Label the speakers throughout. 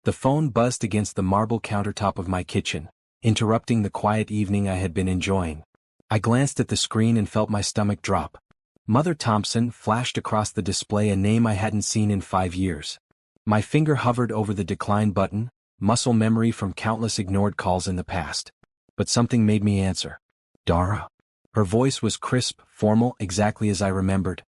Speaker 1: The phone buzzed against the marble countertop of my kitchen, interrupting the quiet evening I had been enjoying. I glanced at the screen and felt my stomach drop. Mother Thompson flashed across the display, a name I hadn't seen in 5 years. My finger hovered over the decline button, muscle memory from countless ignored calls in the past. But something made me answer. Dara. Her voice was crisp, formal, exactly as I remembered.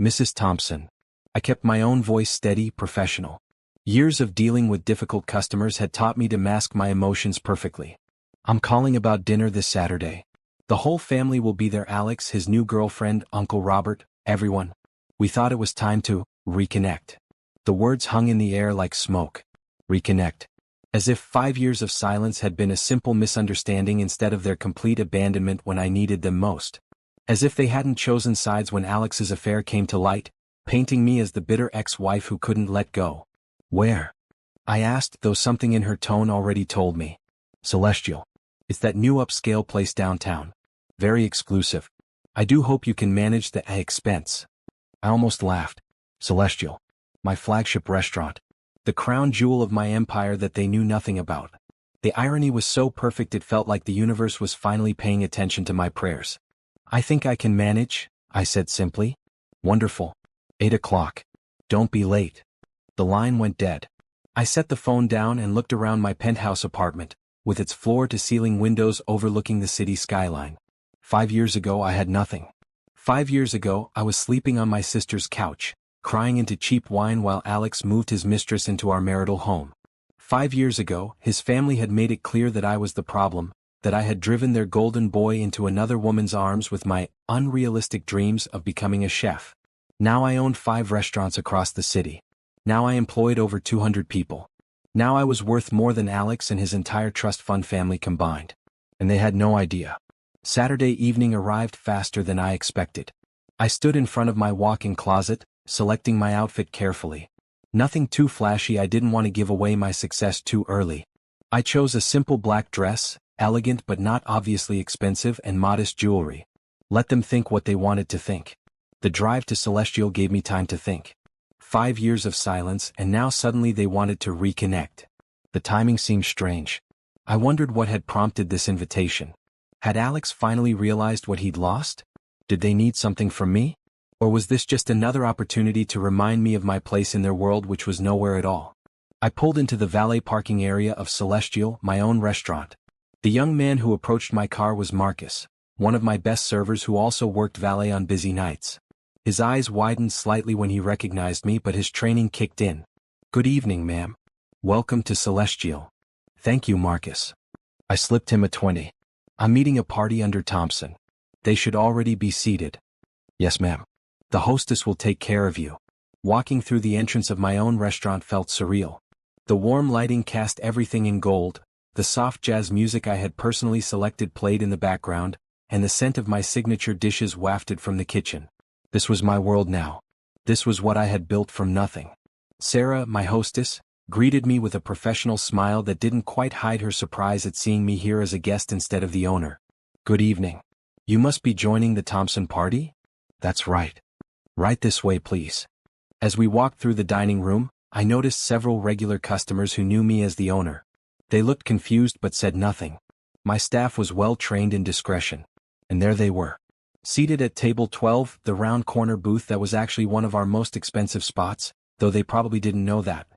Speaker 1: Mrs. Thompson. I kept my own voice steady, professional. Years of dealing with difficult customers had taught me to mask my emotions perfectly. I'm calling about dinner this Saturday. The whole family will be there: Alex, his new girlfriend, Uncle Robert, everyone. We thought it was time to reconnect. The words hung in the air like smoke. Reconnect. As if 5 years of silence had been a simple misunderstanding instead of their complete abandonment when I needed them most. As if they hadn't chosen sides when Alex's affair came to light, painting me as the bitter ex-wife who couldn't let go. Where? I asked, though something in her tone already told me. Celestial. It's that new upscale place downtown. Very exclusive. I do hope you can manage the expense. I almost laughed. Celestial. My flagship restaurant. The crown jewel of my empire that they knew nothing about. The irony was so perfect it felt like the universe was finally paying attention to my prayers. I think I can manage, I said simply. Wonderful. 8 o'clock. Don't be late. The line went dead. I set the phone down and looked around my penthouse apartment, with its floor-to-ceiling windows overlooking the city skyline. 5 years ago I had nothing. 5 years ago I was sleeping on my sister's couch, crying into cheap wine while Alex moved his mistress into our marital home. 5 years ago, his family had made it clear that I was the problem, that I had driven their golden boy into another woman's arms with my unrealistic dreams of becoming a chef. Now I owned 5 restaurants across the city. Now I employed over 200 people. Now I was worth more than Alex and his entire trust fund family combined. And they had no idea. Saturday evening arrived faster than I expected. I stood in front of my walk-in closet, selecting my outfit carefully. Nothing too flashy. I didn't want to give away my success too early. I chose a simple black dress, elegant but not obviously expensive, and modest jewelry. Let them think what they wanted to think. The drive to Celestial gave me time to think. 5 years of silence, and now suddenly they wanted to reconnect. The timing seemed strange. I wondered what had prompted this invitation. Had Alex finally realized what he'd lost? Did they need something from me? Or was this just another opportunity to remind me of my place in their world, which was nowhere at all? I pulled into the valet parking area of Celestial, my own restaurant. The young man who approached my car was Marcus, one of my best servers who also worked valet on busy nights. His eyes widened slightly when he recognized me, but his training kicked in. Good evening, ma'am. Welcome to Celestial. Thank you, Marcus. I slipped him a 20. I'm meeting a party under Thompson. They should already be seated. Yes, ma'am. The hostess will take care of you. Walking through the entrance of my own restaurant felt surreal. The warm lighting cast everything in gold, the soft jazz music I had personally selected played in the background, and the scent of my signature dishes wafted from the kitchen. This was my world now. This was what I had built from nothing. Sarah, my hostess, greeted me with a professional smile that didn't quite hide her surprise at seeing me here as a guest instead of the owner. Good evening. You must be joining the Thompson party? That's right. Right this way, please. As we walked through the dining room, I noticed several regular customers who knew me as the owner. They looked confused but said nothing. My staff was well trained in discretion. And there they were. Seated at table 12, the round corner booth that was actually one of our most expensive spots, though they probably didn't know that.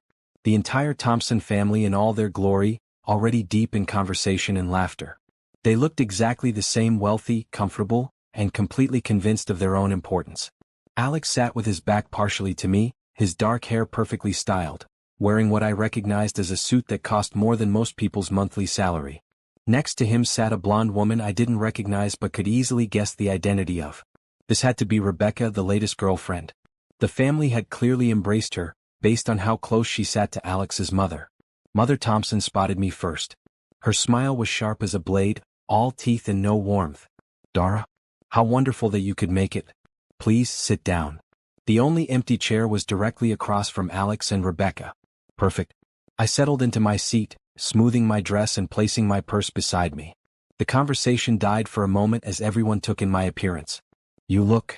Speaker 1: The entire Thompson family in all their glory, already deep in conversation and laughter. They looked exactly the same, wealthy, comfortable, and completely convinced of their own importance. Alex sat with his back partially to me, his dark hair perfectly styled, wearing what I recognized as a suit that cost more than most people's monthly salary. Next to him sat a blonde woman I didn't recognize but could easily guess the identity of. This had to be Rebecca, the latest girlfriend. The family had clearly embraced her, based on how close she sat to Alex's mother. Mother Thompson spotted me first. Her smile was sharp as a blade, all teeth and no warmth. Dara? How wonderful that you could make it. Please sit down. The only empty chair was directly across from Alex and Rebecca. Perfect. I settled into my seat, smoothing my dress and placing my purse beside me. The conversation died for a moment as everyone took in my appearance. You look...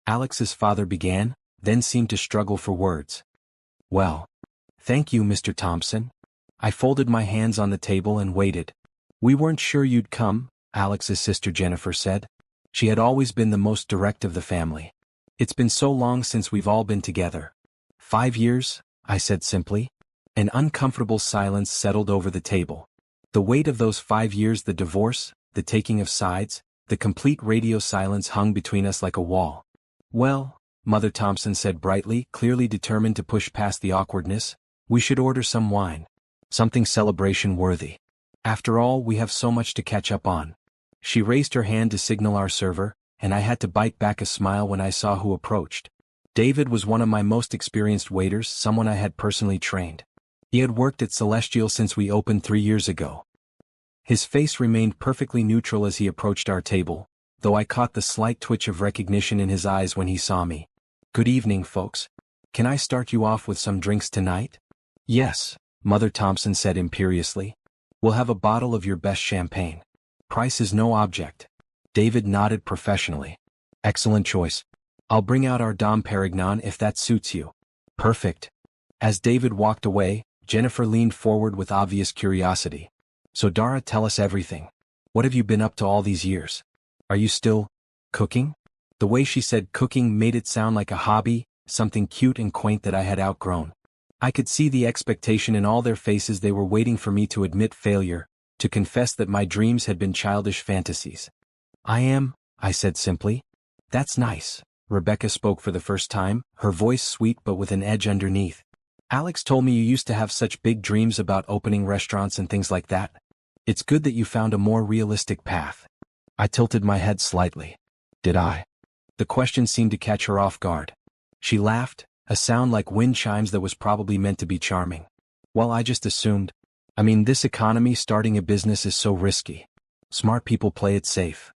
Speaker 1: Alex's father began, then seemed to struggle for words. Well, thank you, Mr. Thompson. I folded my hands on the table and waited. "We weren't sure you'd come," Alex's sister Jennifer said. She had always been the most direct of the family. "It's been so long since we've all been together." 5 years, I said simply. An uncomfortable silence settled over the table. The weight of those 5 years, the divorce, the taking of sides, the complete radio silence hung between us like a wall. "Well," Mother Thompson said brightly, clearly determined to push past the awkwardness, "we should order some wine. Something celebration-worthy. After all, we have so much to catch up on." She raised her hand to signal our server, and I had to bite back a smile when I saw who approached. David was one of my most experienced waiters, someone I had personally trained. He had worked at Celestial since we opened 3 years ago. His face remained perfectly neutral as he approached our table, though I caught the slight twitch of recognition in his eyes when he saw me. "Good evening, folks. Can I start you off with some drinks tonight?" "Yes," Mother Thompson said imperiously. "We'll have a bottle of your best champagne. Price is no object." David nodded professionally. "Excellent choice. I'll bring out our Dom Perignon if that suits you." "Perfect." As David walked away, Jennifer leaned forward with obvious curiosity. "So Dara, tell us everything. What have you been up to all these years? Are you still cooking?" The way she said cooking made it sound like a hobby, something cute and quaint that I had outgrown. I could see the expectation in all their faces. They were waiting for me to admit failure, to confess that my dreams had been childish fantasies. "I am," I said simply. "That's nice." Rebecca spoke for the first time, her voice sweet but with an edge underneath. "Alex told me you used to have such big dreams about opening restaurants and things like that. It's good that you found a more realistic path." I tilted my head slightly. "Did I?" The question seemed to catch her off guard. She laughed, a sound like wind chimes that was probably meant to be charming. "Well, I just assumed. I mean, this economy, starting a business is so risky. Smart people play it safe."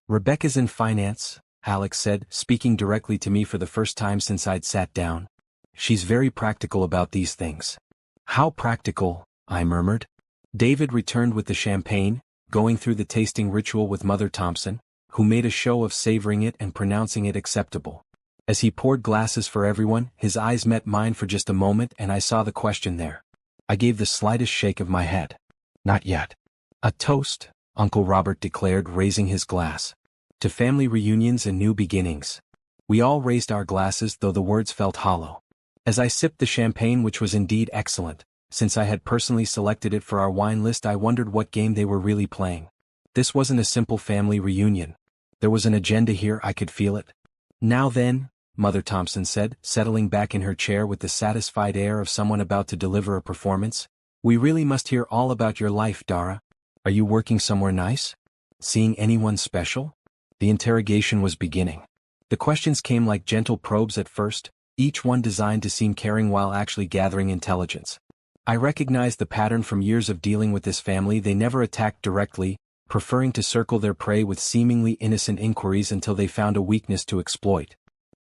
Speaker 1: "Rebecca's in finance," Alex said, speaking directly to me for the first time since I'd sat down. "She's very practical about these things." "How practical?" I murmured. David returned with the champagne, going through the tasting ritual with Mother Thompson, who made a show of savoring it and pronouncing it acceptable. As he poured glasses for everyone, his eyes met mine for just a moment and I saw the question there. I gave the slightest shake of my head. "Not yet." "A toast," Uncle Robert declared, raising his glass. "To family reunions and new beginnings." We all raised our glasses, though the words felt hollow. As I sipped the champagne, which was indeed excellent, since I had personally selected it for our wine list, I wondered what game they were really playing. This wasn't a simple family reunion. There was an agenda here, I could feel it. "Now then," Mother Thompson said, settling back in her chair with the satisfied air of someone about to deliver a performance, "we really must hear all about your life, Dara. Are you working somewhere nice? Seeing anyone special?" The interrogation was beginning. The questions came like gentle probes at first, each one designed to seem caring while actually gathering intelligence. I recognized the pattern from years of dealing with this family. They never attacked directly, preferring to circle their prey with seemingly innocent inquiries until they found a weakness to exploit.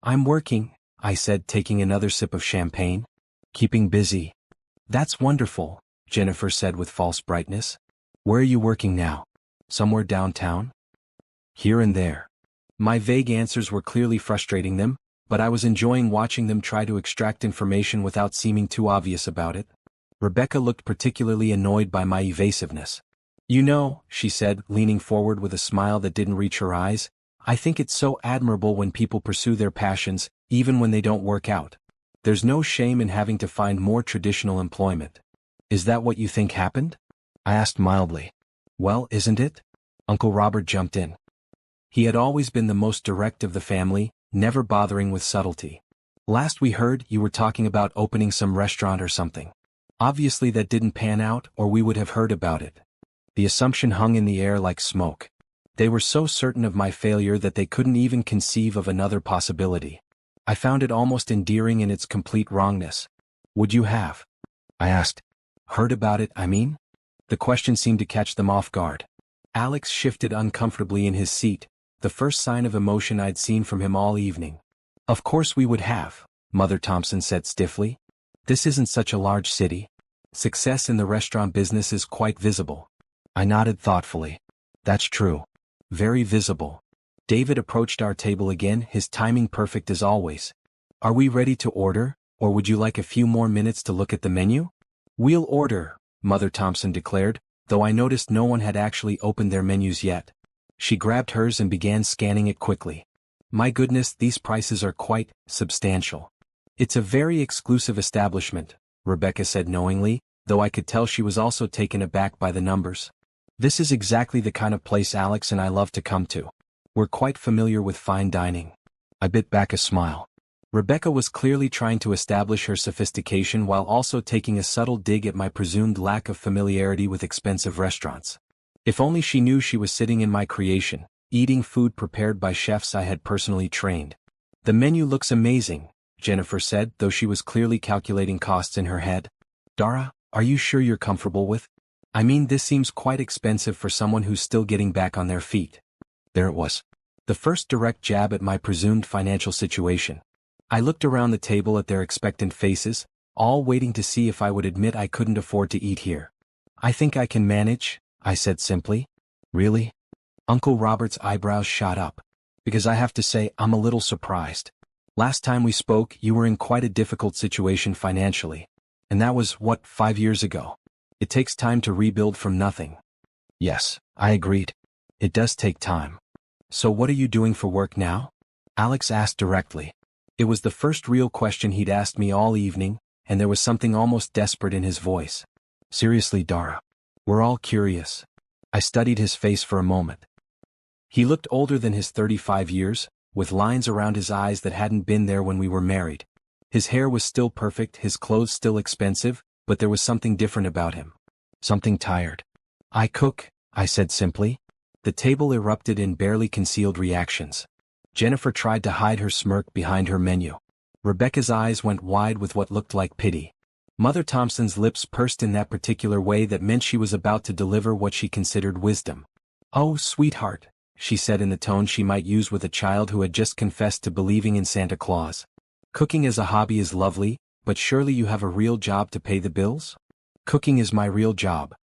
Speaker 1: "I'm working," I said, taking another sip of champagne. "Keeping busy." "That's wonderful," Jennifer said with false brightness. "Where are you working now? Somewhere downtown?" "Here and there." My vague answers were clearly frustrating them, but I was enjoying watching them try to extract information without seeming too obvious about it. Rebecca looked particularly annoyed by my evasiveness. "You know," she said, leaning forward with a smile that didn't reach her eyes, "I think it's so admirable when people pursue their passions, even when they don't work out. There's no shame in having to find more traditional employment." "Is that what you think happened?" I asked mildly. "Well, isn't it?" Uncle Robert jumped in. He had always been the most direct of the family, never bothering with subtlety. "Last we heard, you were talking about opening some restaurant or something. Obviously that didn't pan out, or we would have heard about it." The assumption hung in the air like smoke. They were so certain of my failure that they couldn't even conceive of another possibility. I found it almost endearing in its complete wrongness. "Would you have?" I asked. "Heard about it, I mean?" The question seemed to catch them off guard. Alex shifted uncomfortably in his seat, the first sign of emotion I'd seen from him all evening. "Of course we would have," Mother Thompson said stiffly. "This isn't such a large city. Success in the restaurant business is quite visible." I nodded thoughtfully. "That's true. Very visible." David approached our table again, his timing perfect as always. "Are we ready to order, or would you like a few more minutes to look at the menu?" "We'll order," Mother Thompson declared, though I noticed no one had actually opened their menus yet. She grabbed hers and began scanning it quickly. My goodness, these prices are quite substantial. It's a very exclusive establishment, Rebecca said knowingly, though I could tell she was also taken aback by the numbers. This is exactly the kind of place Alex and I love to come to. We're quite familiar with fine dining. I bit back a smile. Rebecca was clearly trying to establish her sophistication while also taking a subtle dig at my presumed lack of familiarity with expensive restaurants. If only she knew she was sitting in my creation, eating food prepared by chefs I had personally trained. The menu looks amazing, Jennifer said, though she was clearly calculating costs in her head. Dara, are you sure you're comfortable with? I mean, this seems quite expensive for someone who's still getting back on their feet. There it was. The first direct jab at my presumed financial situation. I looked around the table at their expectant faces, all waiting to see if I would admit I couldn't afford to eat here. I think I can manage, I said simply. Really? Uncle Robert's eyebrows shot up. Because I have to say, I'm a little surprised. Last time we spoke, you were in quite a difficult situation financially. And that was, 5 years ago? It takes time to rebuild from nothing. Yes, I agreed. It does take time. So what are you doing for work now? Alex asked directly. It was the first real question he'd asked me all evening, and there was something almost desperate in his voice. Seriously, Dara. We're all curious. I studied his face for a moment. He looked older than his 35 years, with lines around his eyes that hadn't been there when we were married. His hair was still perfect, his clothes still expensive, but there was something different about him. Something tired. I cook, I said simply. The table erupted in barely concealed reactions. Jennifer tried to hide her smirk behind her menu. Rebecca's eyes went wide with what looked like pity. Mother Thompson's lips pursed in that particular way that meant she was about to deliver what she considered wisdom. Oh, sweetheart, she said in the tone she might use with a child who had just confessed to believing in Santa Claus. Cooking as a hobby is lovely, but surely you have a real job to pay the bills? Cooking is my real job.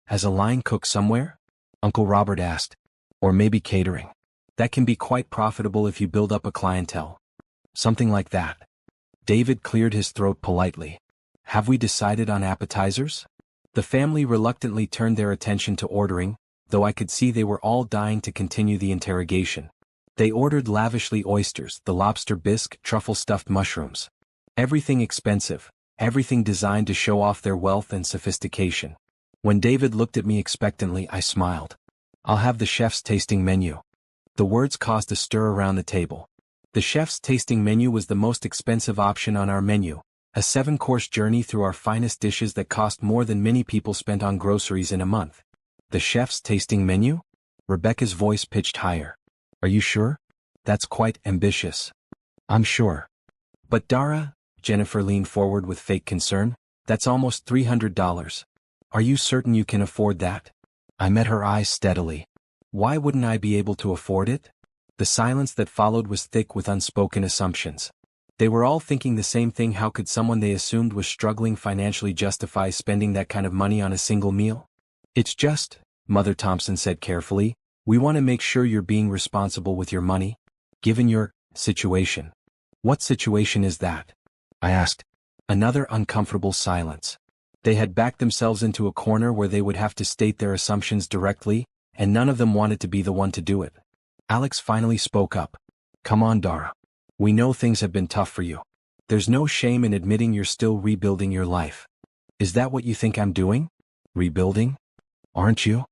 Speaker 1: As a line cook somewhere? Uncle Robert asked. Or maybe catering. That can be quite profitable if you build up a clientele. Something like that. David cleared his throat politely. Have we decided on appetizers? The family reluctantly turned their attention to ordering, though I could see they were all dying to continue the interrogation. They ordered lavishly oysters, the lobster bisque, truffle-stuffed mushrooms. Everything expensive, everything designed to show off their wealth and sophistication. When David looked at me expectantly, I smiled. I'll have the chef's tasting menu. The words caused a stir around the table. The chef's tasting menu was the most expensive option on our menu, a 7-course journey through our finest dishes that cost more than many people spent on groceries in a month. The chef's tasting menu? Rebecca's voice pitched higher. Are you sure? That's quite ambitious. I'm sure. But Dara, Jennifer leaned forward with fake concern, that's almost $300. Are you certain you can afford that? I met her eyes steadily. Why wouldn't I be able to afford it? The silence that followed was thick with unspoken assumptions. They were all thinking the same thing. How could someone they assumed was struggling financially justify spending that kind of money on a single meal? It's just, Mother Thompson said carefully, we want to make sure you're being responsible with your money, given your situation. What situation is that? I asked. Another uncomfortable silence. They had backed themselves into a corner where they would have to state their assumptions directly, and none of them wanted to be the one to do it. Alex finally spoke up. Come on, Dara. We know things have been tough for you. There's no shame in admitting you're still rebuilding your life. Is that what you think I'm doing? Rebuilding? Aren't you?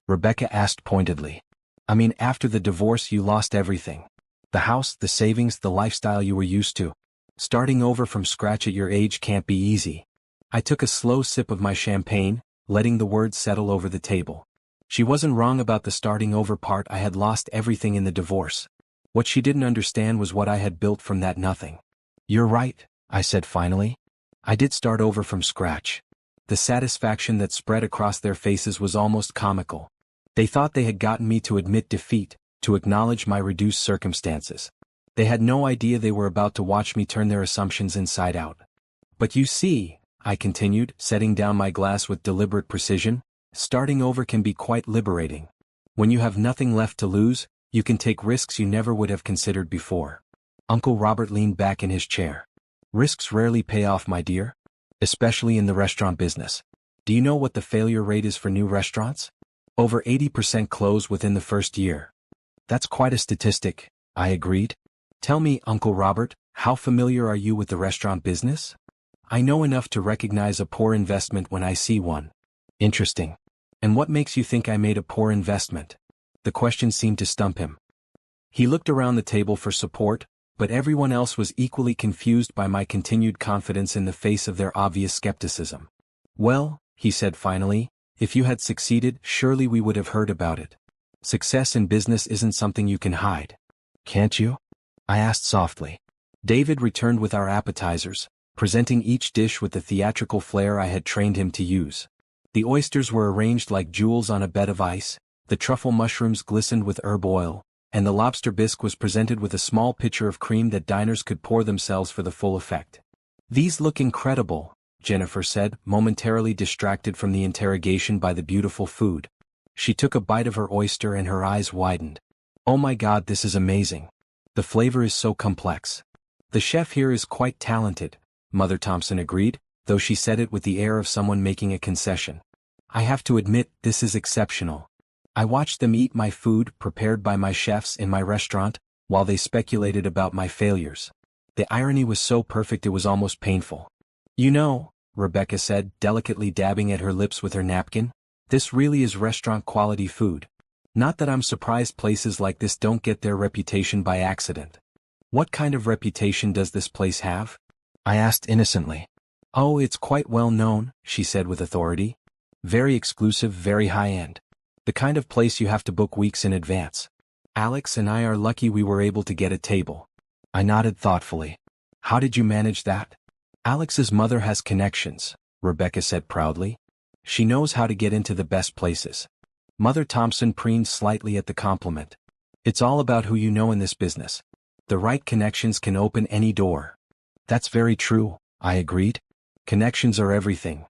Speaker 1: Rebecca asked pointedly. I mean, after the divorce you lost everything. The house, the savings, the lifestyle you were used to. Starting over from scratch at your age can't be easy. I took a slow sip of my champagne, letting the words settle over the table. She wasn't wrong about the starting over part. I had lost everything in the divorce. What she didn't understand was what I had built from that nothing. You're right, I said finally. I did start over from scratch. The satisfaction that spread across their faces was almost comical. They thought they had gotten me to admit defeat, to acknowledge my reduced circumstances. They had no idea they were about to watch me turn their assumptions inside out. But you see, I continued, setting down my glass with deliberate precision, starting over can be quite liberating. When you have nothing left to lose, you can take risks you never would have considered before. Uncle Robert leaned back in his chair. Risks rarely pay off, my dear. Especially in the restaurant business. Do you know what the failure rate is for new restaurants? Over 80% close within the first year. That's quite a statistic, I agreed. Tell me, Uncle Robert, how familiar are you with the restaurant business? I know enough to recognize a poor investment when I see one. Interesting. And what makes you think I made a poor investment? The question seemed to stump him. He looked around the table for support, but everyone else was equally confused by my continued confidence in the face of their obvious skepticism. Well, he said finally, if you had succeeded, surely we would have heard about it. Success in business isn't something you can hide. Can't you? I asked softly. David returned with our appetizers, presenting each dish with the theatrical flair I had trained him to use. The oysters were arranged like jewels on a bed of ice, the truffle mushrooms glistened with herb oil, and the lobster bisque was presented with a small pitcher of cream that diners could pour themselves for the full effect. These look incredible, Jennifer said, momentarily distracted from the interrogation by the beautiful food. She took a bite of her oyster and her eyes widened. Oh my God, this is amazing. The flavor is so complex. The chef here is quite talented, Mother Thompson agreed, though she said it with the air of someone making a concession. I have to admit, this is exceptional. I watched them eat my food prepared by my chefs in my restaurant, while they speculated about my failures. The irony was so perfect it was almost painful. You know, Rebecca said, delicately dabbing at her lips with her napkin, this really is restaurant-quality food. Not that I'm surprised places like this don't get their reputation by accident. What kind of reputation does this place have? I asked innocently. Oh, it's quite well known, she said with authority. Very exclusive, very high-end. The kind of place you have to book weeks in advance. Alex and I are lucky we were able to get a table. I nodded thoughtfully. How did you manage that? Alex's mother has connections, Rebecca said proudly. She knows how to get into the best places. Mother Thompson preened slightly at the compliment. It's all about who you know in this business. The right connections can open any door. That's very true, I agreed. Connections are everything.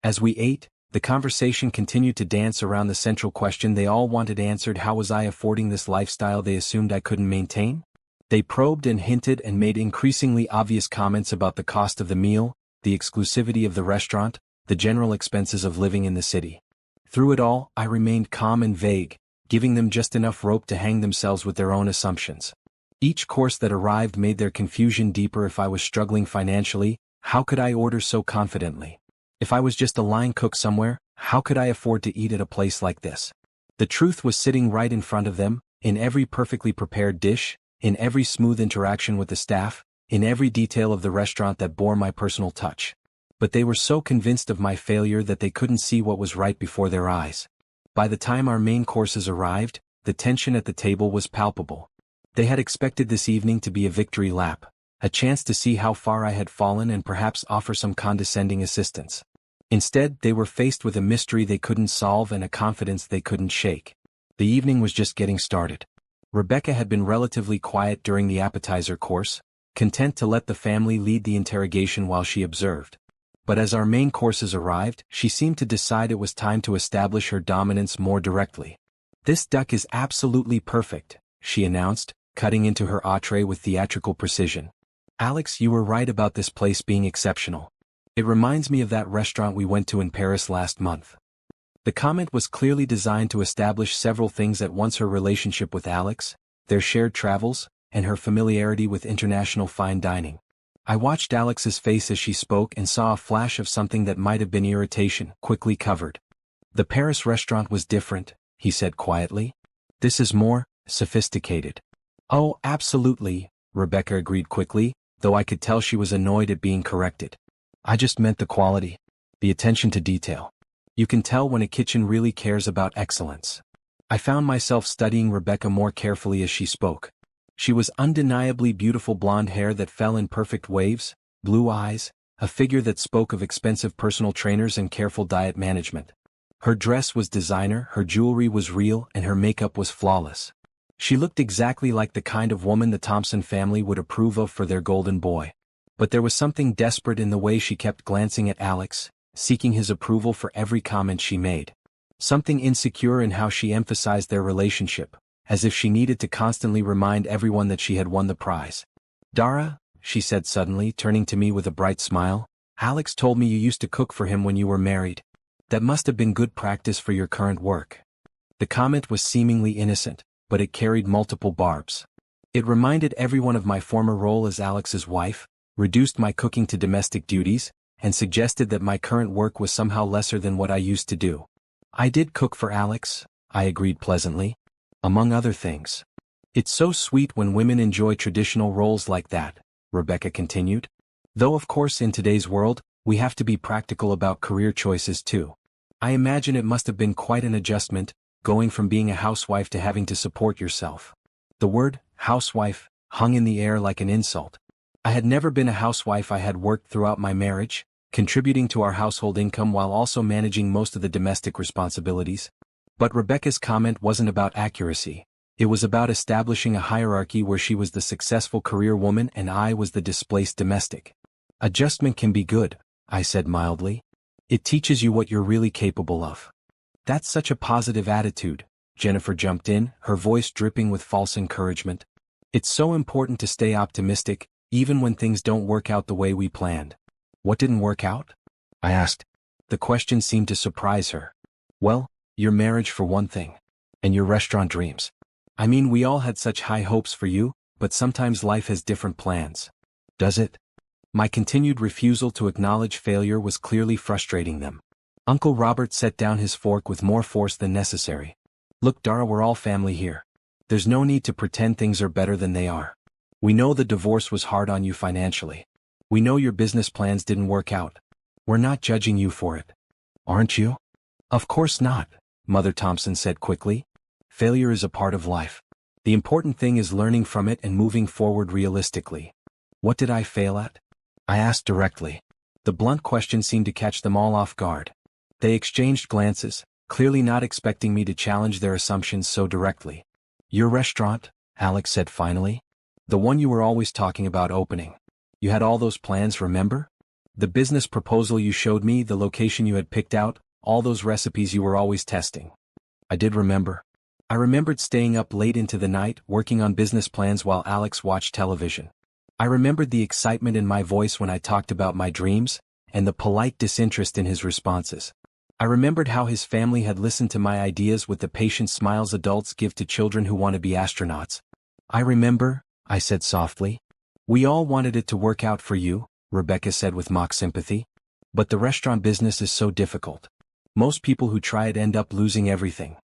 Speaker 1: As we ate, the conversation continued to dance around the central question they all wanted answered: how was I affording this lifestyle they assumed I couldn't maintain? They probed and hinted and made increasingly obvious comments about the cost of the meal, the exclusivity of the restaurant, the general expenses of living in the city. Through it all, I remained calm and vague, giving them just enough rope to hang themselves with their own assumptions. Each course that arrived made their confusion deeper. If I was struggling financially, how could I order so confidently? If I was just a line cook somewhere, how could I afford to eat at a place like this? The truth was sitting right in front of them, in every perfectly prepared dish, in every smooth interaction with the staff, in every detail of the restaurant that bore my personal touch. But they were so convinced of my failure that they couldn't see what was right before their eyes. By the time our main courses arrived, the tension at the table was palpable. They had expected this evening to be a victory lap, a chance to see how far I had fallen and perhaps offer some condescending assistance. Instead, they were faced with a mystery they couldn't solve and a confidence they couldn't shake. The evening was just getting started. Rebecca had been relatively quiet during the appetizer course, content to let the family lead the interrogation while she observed. But as our main courses arrived, she seemed to decide it was time to establish her dominance more directly. This duck is absolutely perfect, she announced, cutting into her entree with theatrical precision. Alex, you were right about this place being exceptional. It reminds me of that restaurant we went to in Paris last month. The comment was clearly designed to establish several things at once: her relationship with Alex, their shared travels, and her familiarity with international fine dining. I watched Alex's face as she spoke and saw a flash of something that might have been irritation, quickly covered. The Paris restaurant was different, he said quietly. This is more sophisticated. Oh, absolutely, Rebecca agreed quickly, though I could tell she was annoyed at being corrected. I just meant the quality, the attention to detail. You can tell when a kitchen really cares about excellence. I found myself studying Rebecca more carefully as she spoke. She was undeniably beautiful, blonde hair that fell in perfect waves, blue eyes, a figure that spoke of expensive personal trainers and careful diet management. Her dress was designer, her jewelry was real, and her makeup was flawless. She looked exactly like the kind of woman the Thompson family would approve of for their golden boy. But there was something desperate in the way she kept glancing at Alex, seeking his approval for every comment she made. Something insecure in how she emphasized their relationship, as if she needed to constantly remind everyone that she had won the prize. Dara, she said suddenly, turning to me with a bright smile, Alex told me you used to cook for him when you were married. That must have been good practice for your current work. The comment was seemingly innocent, but it carried multiple barbs. It reminded everyone of my former role as Alex's wife, reduced my cooking to domestic duties, and suggested that my current work was somehow lesser than what I used to do. I did cook for Alex, I agreed pleasantly. Among other things. It's so sweet when women enjoy traditional roles like that, Rebecca continued. Though of course in today's world, we have to be practical about career choices too. I imagine it must have been quite an adjustment, going from being a housewife to having to support yourself. The word, housewife, hung in the air like an insult. I had never been a housewife. I had worked throughout my marriage, contributing to our household income while also managing most of the domestic responsibilities. But Rebecca's comment wasn't about accuracy. It was about establishing a hierarchy where she was the successful career woman and I was the displaced domestic. Adjustment can be good, I said mildly. It teaches you what you're really capable of. That's such a positive attitude, Jennifer jumped in, her voice dripping with false encouragement. It's so important to stay optimistic, even when things don't work out the way we planned. What didn't work out? I asked. The question seemed to surprise her. Well, your marriage for one thing. And your restaurant dreams. I mean, we all had such high hopes for you, but sometimes life has different plans. Does it? My continued refusal to acknowledge failure was clearly frustrating them. Uncle Robert set down his fork with more force than necessary. Look, Dara, we're all family here. There's no need to pretend things are better than they are. We know the divorce was hard on you financially. We know your business plans didn't work out. We're not judging you for it. Aren't you? Of course not, Mother Thompson said quickly. Failure is a part of life. The important thing is learning from it and moving forward realistically. What did I fail at? I asked directly. The blunt question seemed to catch them all off guard. They exchanged glances, clearly not expecting me to challenge their assumptions so directly. Your restaurant, Alex said finally. The one you were always talking about opening. You had all those plans, remember? The business proposal you showed me, the location you had picked out, all those recipes you were always testing. I did remember. I remembered staying up late into the night, working on business plans while Alex watched television. I remembered the excitement in my voice when I talked about my dreams, and the polite disinterest in his responses. I remembered how his family had listened to my ideas with the patient smiles adults give to children who want to be astronauts. I remember, I said softly. We all wanted it to work out for you, Rebecca said with mock sympathy. But the restaurant business is so difficult. Most people who try it end up losing everything.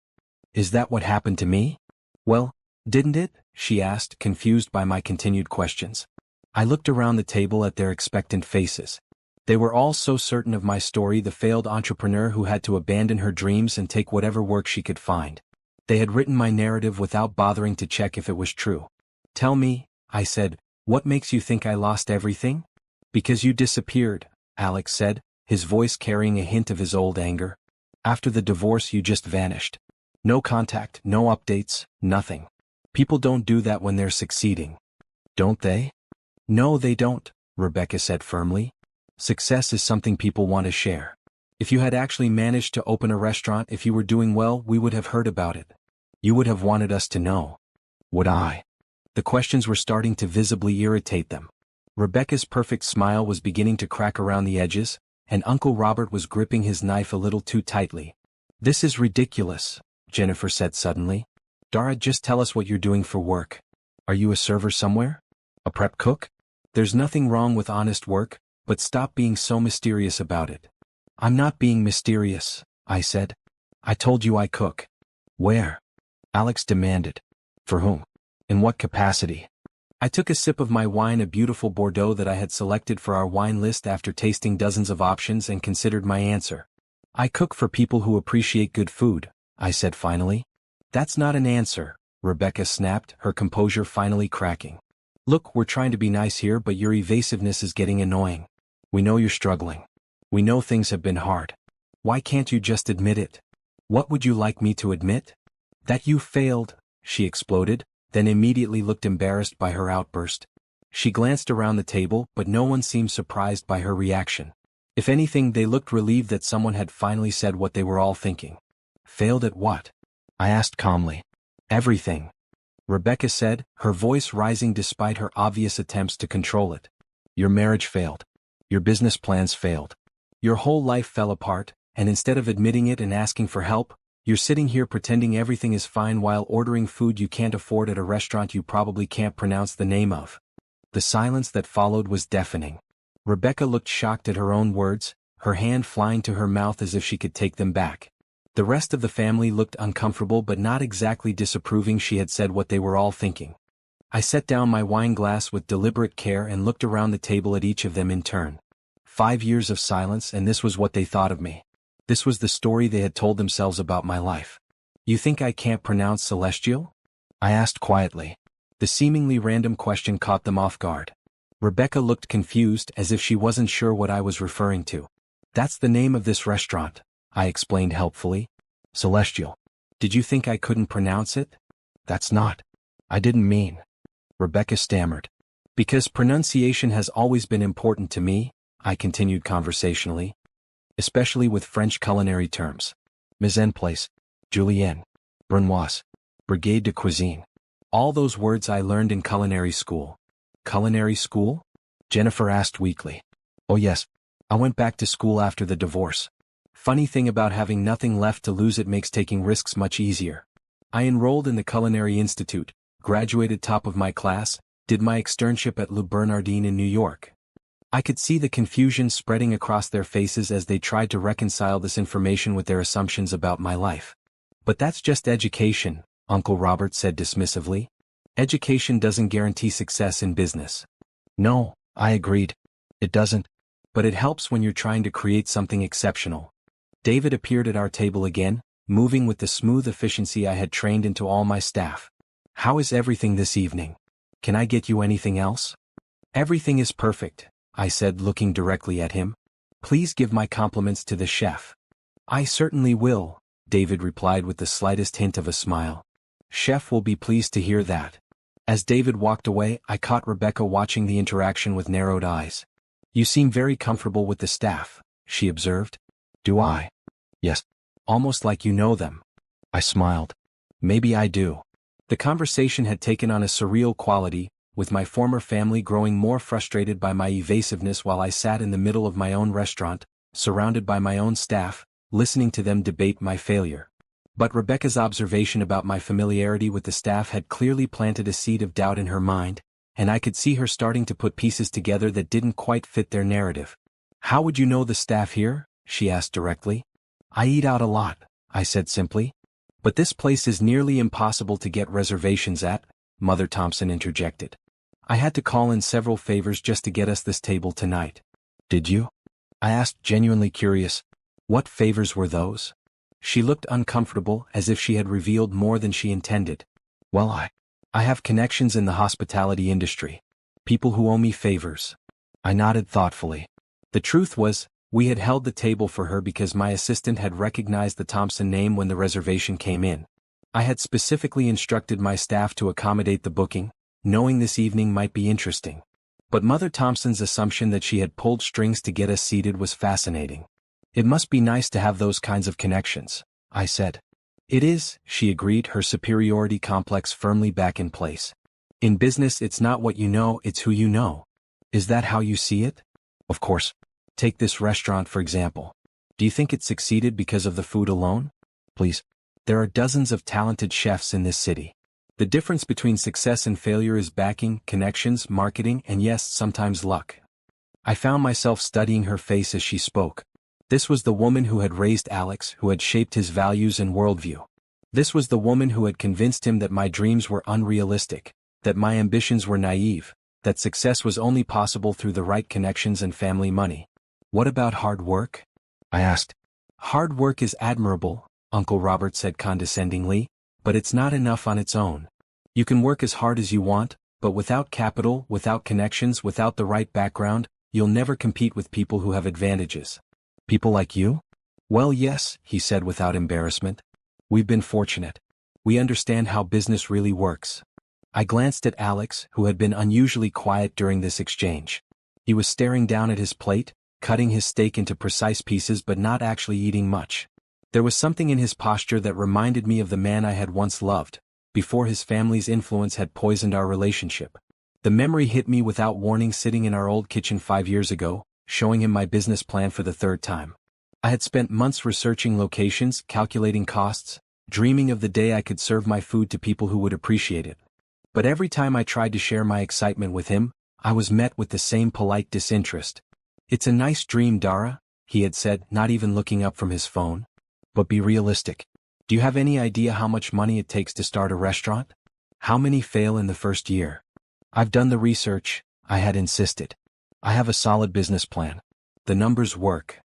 Speaker 1: Is that what happened to me? Well, didn't it? She asked, confused by my continued questions. I looked around the table at their expectant faces. They were all so certain of my story, the failed entrepreneur who had to abandon her dreams and take whatever work she could find. They had written my narrative without bothering to check if it was true. Tell me, I said, what makes you think I lost everything? Because you disappeared, Alex said, his voice carrying a hint of his old anger. After the divorce you just vanished. No contact, no updates, nothing. People don't do that when they're succeeding. Don't they? No, they don't, Rebecca said firmly. Success is something people want to share. If you had actually managed to open a restaurant, if you were doing well, we would have heard about it. You would have wanted us to know. Would I? The questions were starting to visibly irritate them. Rebecca's perfect smile was beginning to crack around the edges, and Uncle Robert was gripping his knife a little too tightly. This is ridiculous, Jennifer said suddenly. Dara, just tell us what you're doing for work. Are you a server somewhere? A prep cook? There's nothing wrong with honest work, but stop being so mysterious about it. I'm not being mysterious, I said. I told you I cook. Where? Alex demanded. For whom? In what capacity? I took a sip of my wine, a beautiful Bordeaux that I had selected for our wine list after tasting dozens of options, and considered my answer. I cook for people who appreciate good food, I said finally. That's not an answer, Rebecca snapped, her composure finally cracking. Look, we're trying to be nice here, but your evasiveness is getting annoying. We know you're struggling. We know things have been hard. Why can't you just admit it? What would you like me to admit? That you failed, she exploded, then immediately looked embarrassed by her outburst. She glanced around the table, but no one seemed surprised by her reaction. If anything, they looked relieved that someone had finally said what they were all thinking. Failed at what? I asked calmly. Everything. Rebecca said, her voice rising despite her obvious attempts to control it. Your marriage failed. Your business plans failed. Your whole life fell apart, and instead of admitting it and asking for help, you're sitting here pretending everything is fine while ordering food you can't afford at a restaurant you probably can't pronounce the name of." The silence that followed was deafening. Rebecca looked shocked at her own words, her hand flying to her mouth as if she could take them back. The rest of the family looked uncomfortable but not exactly disapproving she had said what they were all thinking. I set down my wine glass with deliberate care and looked around the table at each of them in turn. 5 years of silence, and this was what they thought of me. This was the story they had told themselves about my life. "You think I can't pronounce celestial?" I asked quietly. The seemingly random question caught them off guard. Rebecca looked confused, as if she wasn't sure what I was referring to. "That's the name of this restaurant," I explained helpfully. "Celestial. Did you think I couldn't pronounce it?" "That's not. I didn't mean," Rebecca stammered. "Because pronunciation has always been important to me," I continued conversationally. "Especially with French culinary terms. Mise en place, julienne, brunoise, brigade de cuisine. All those words I learned in culinary school." "Culinary school?" Jennifer asked weakly. "Oh yes. I went back to school after the divorce. Funny thing about having nothing left to lose, it makes taking risks much easier. I enrolled in the Culinary Institute, graduated top of my class, did my externship at Le Bernardin in New York." I could see the confusion spreading across their faces as they tried to reconcile this information with their assumptions about my life. "But that's just education," Uncle Robert said dismissively. "Education doesn't guarantee success in business." "No," I agreed. "It doesn't. But it helps when you're trying to create something exceptional." David appeared at our table again, moving with the smooth efficiency I had trained into all my staff. "How is everything this evening? Can I get you anything else?" "Everything is perfect," I said, looking directly at him. "Please give my compliments to the chef." "I certainly will," David replied with the slightest hint of a smile. "Chef will be pleased to hear that." As David walked away, I caught Rebecca watching the interaction with narrowed eyes. "You seem very comfortable with the staff," she observed. "Do I?" "Yes. Almost like you know them." I smiled. "Maybe I do." The conversation had taken on a surreal quality, with my former family growing more frustrated by my evasiveness while I sat in the middle of my own restaurant, surrounded by my own staff, listening to them debate my failure. But Rebecca's observation about my familiarity with the staff had clearly planted a seed of doubt in her mind, and I could see her starting to put pieces together that didn't quite fit their narrative. "How would you know the staff here?" she asked directly. "I eat out a lot," I said simply. "But this place is nearly impossible to get reservations at," Mother Thompson interjected. "I had to call in several favors just to get us this table tonight." "Did you?" I asked, genuinely curious. "What favors were those?" She looked uncomfortable, as if she had revealed more than she intended. "Well, I have connections in the hospitality industry. People who owe me favors." I nodded thoughtfully. The truth was, we had held the table for her because my assistant had recognized the Thompson name when the reservation came in. I had specifically instructed my staff to accommodate the booking, knowing this evening might be interesting. But Mother Thompson's assumption that she had pulled strings to get us seated was fascinating. "It must be nice to have those kinds of connections," I said. "It is," she agreed, her superiority complex firmly back in place. "In business, it's not what you know, it's who you know." "Is that how you see it?" "Of course. Take this restaurant for example. Do you think it succeeded because of the food alone? Please. There are dozens of talented chefs in this city. The difference between success and failure is backing, connections, marketing, and yes, sometimes luck." I found myself studying her face as she spoke. This was the woman who had raised Alex, who had shaped his values and worldview. This was the woman who had convinced him that my dreams were unrealistic, that my ambitions were naive, that success was only possible through the right connections and family money. "What about hard work?" I asked. "Hard work is admirable," Uncle Robert said condescendingly, "but it's not enough on its own. You can work as hard as you want, but without capital, without connections, without the right background, you'll never compete with people who have advantages." "People like you?" "Well, yes," he said without embarrassment. "We've been fortunate. We understand how business really works." I glanced at Alex, who had been unusually quiet during this exchange. He was staring down at his plate, cutting his steak into precise pieces but not actually eating much. There was something in his posture that reminded me of the man I had once loved, before his family's influence had poisoned our relationship. The memory hit me without warning, sitting in our old kitchen 5 years ago, showing him my business plan for the third time. I had spent months researching locations, calculating costs, dreaming of the day I could serve my food to people who would appreciate it. But every time I tried to share my excitement with him, I was met with the same polite disinterest. "It's a nice dream, Dara," he had said, not even looking up from his phone. "But be realistic. Do you have any idea how much money it takes to start a restaurant? How many fail in the first year?" "I've done the research," I had insisted. "I have a solid business plan. The numbers work."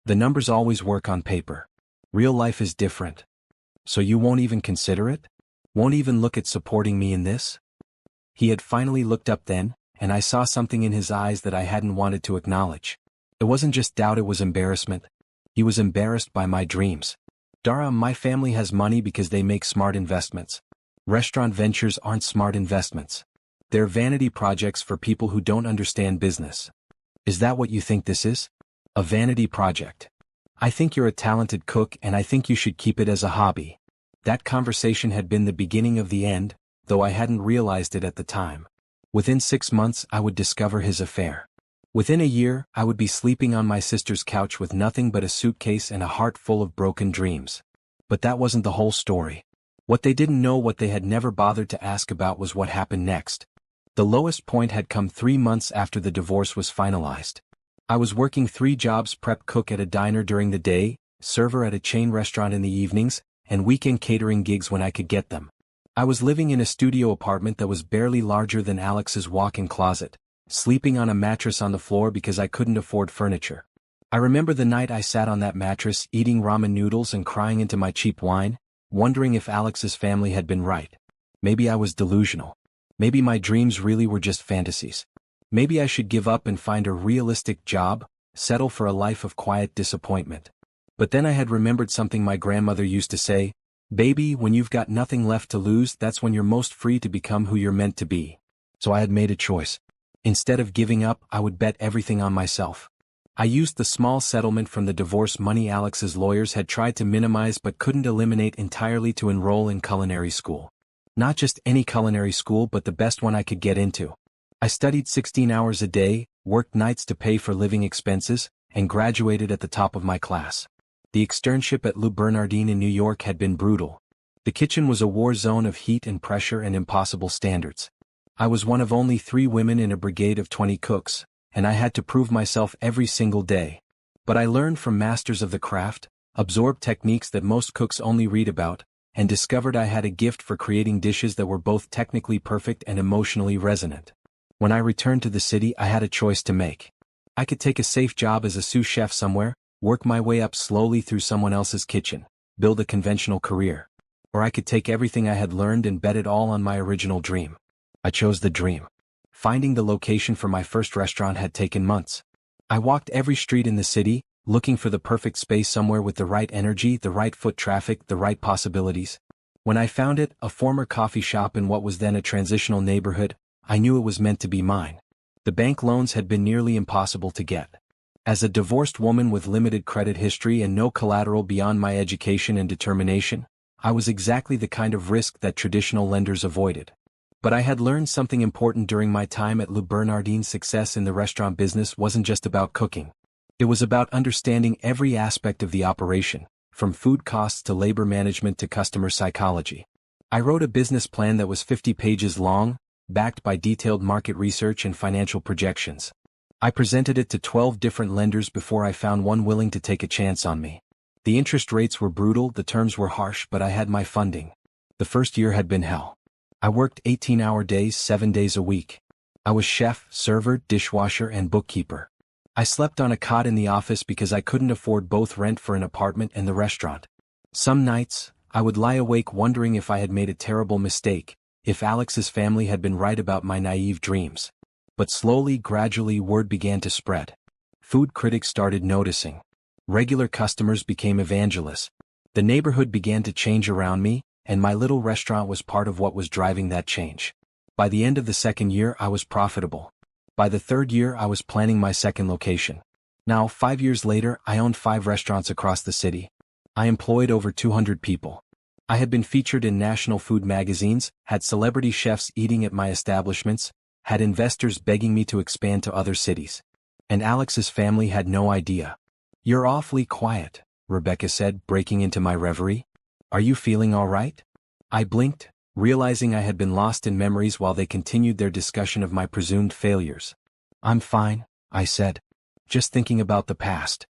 Speaker 1: "The numbers always work on paper. Real life is different." "So you won't even consider it? Won't even look at supporting me in this?" He had finally looked up then, and I saw something in his eyes that I hadn't wanted to acknowledge. It wasn't just doubt, it was embarrassment. He was embarrassed by my dreams. "Dara, my family has money because they make smart investments. Restaurant ventures aren't smart investments. They're vanity projects for people who don't understand business." "Is that what you think this is? A vanity project?" "I think you're a talented cook and I think you should keep it as a hobby." That conversation had been the beginning of the end, though I hadn't realized it at the time. Within 6 months I would discover his affair. Within a year I would be sleeping on my sister's couch with nothing but a suitcase and a heart full of broken dreams. But that wasn't the whole story. What they didn't know, what they had never bothered to ask about, was what happened next. The lowest point had come 3 months after the divorce was finalized. I was working 3 jobs: prep cook at a diner during the day, server at a chain restaurant in the evenings, and weekend catering gigs when I could get them. I was living in a studio apartment that was barely larger than Alex's walk-in closet, sleeping on a mattress on the floor because I couldn't afford furniture. I remember the night I sat on that mattress eating ramen noodles and crying into my cheap wine, wondering if Alex's family had been right. Maybe I was delusional. Maybe my dreams really were just fantasies. Maybe I should give up and find a realistic job, settle for a life of quiet disappointment. But then I had remembered something my grandmother used to say: "Baby, when you've got nothing left to lose, that's when you're most free to become who you're meant to be." So I had made a choice. Instead of giving up, I would bet everything on myself. I used the small settlement from the divorce money Alex's lawyers had tried to minimize but couldn't eliminate entirely to enroll in culinary school. Not just any culinary school, but the best one I could get into. I studied 16 hours a day, worked nights to pay for living expenses, and graduated at the top of my class. The externship at Le Bernardin in New York had been brutal. The kitchen was a war zone of heat and pressure and impossible standards. I was one of only 3 women in a brigade of 20 cooks, and I had to prove myself every single day. But I learned from masters of the craft, absorbed techniques that most cooks only read about, and discovered I had a gift for creating dishes that were both technically perfect and emotionally resonant. When I returned to the city, I had a choice to make. I could take a safe job as a sous chef somewhere, work my way up slowly through someone else's kitchen, build a conventional career. Or I could take everything I had learned and bet it all on my original dream. I chose the dream. Finding the location for my first restaurant had taken months. I walked every street in the city, looking for the perfect space, somewhere with the right energy, the right foot traffic, the right possibilities. When I found it, a former coffee shop in what was then a transitional neighborhood, I knew it was meant to be mine. The bank loans had been nearly impossible to get. As a divorced woman with limited credit history and no collateral beyond my education and determination, I was exactly the kind of risk that traditional lenders avoided. But I had learned something important during my time at Le Bernardin. Success in the restaurant business wasn't just about cooking. It was about understanding every aspect of the operation, from food costs to labor management to customer psychology. I wrote a business plan that was 50 pages long, backed by detailed market research and financial projections. I presented it to 12 different lenders before I found one willing to take a chance on me. The interest rates were brutal, the terms were harsh, but I had my funding. The first year had been hell. I worked 18-hour days, 7 days a week. I was chef, server, dishwasher, and bookkeeper. I slept on a cot in the office because I couldn't afford both rent for an apartment and the restaurant. Some nights, I would lie awake wondering if I had made a terrible mistake, if Alex's family had been right about my naive dreams. But slowly, gradually, word began to spread. Food critics started noticing. Regular customers became evangelists. The neighborhood began to change around me, and my little restaurant was part of what was driving that change. By the end of the 2nd year, I was profitable. By the 3rd year, I was planning my 2nd location. Now, 5 years later, I owned 5 restaurants across the city. I employed over 200 people. I had been featured in national food magazines, had celebrity chefs eating at my establishments, had investors begging me to expand to other cities. And Alex's family had no idea. You're awfully quiet, Rebecca said, breaking into my reverie. Are you feeling all right? I blinked, realizing I had been lost in memories while they continued their discussion of my presumed failures. I'm fine, I said. Just thinking about the past.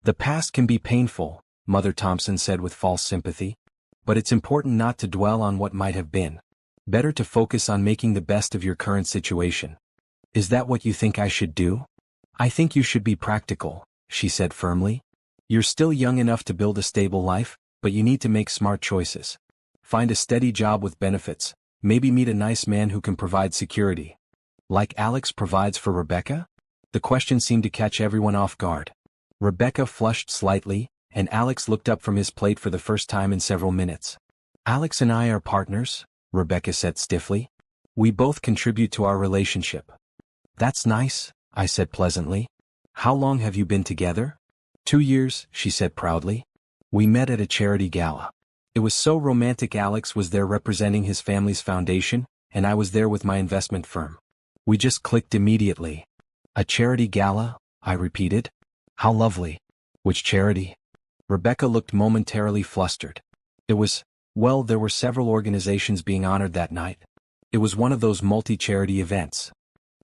Speaker 1: The past can be painful, Mother Thompson said with false sympathy. But it's important not to dwell on what might have been. Better to focus on making the best of your current situation. Is that what you think I should do? I think you should be practical, she said firmly. You're still young enough to build a stable life, but you need to make smart choices. Find a steady job with benefits, maybe meet a nice man who can provide security. Like Alex provides for Rebecca? The question seemed to catch everyone off guard. Rebecca flushed slightly, and Alex looked up from his plate for the first time in several minutes. Alex and I are partners, Rebecca said stiffly. We both contribute to our relationship. That's nice, I said pleasantly. How long have you been together? 2 years, she said proudly. We met at a charity gala. It was so romantic. Alex was there representing his family's foundation, and I was there with my investment firm. We just clicked immediately. A charity gala, I repeated. How lovely. Which charity? Rebecca looked momentarily flustered. It was, well, there were several organizations being honored that night. It was one of those multi-charity events.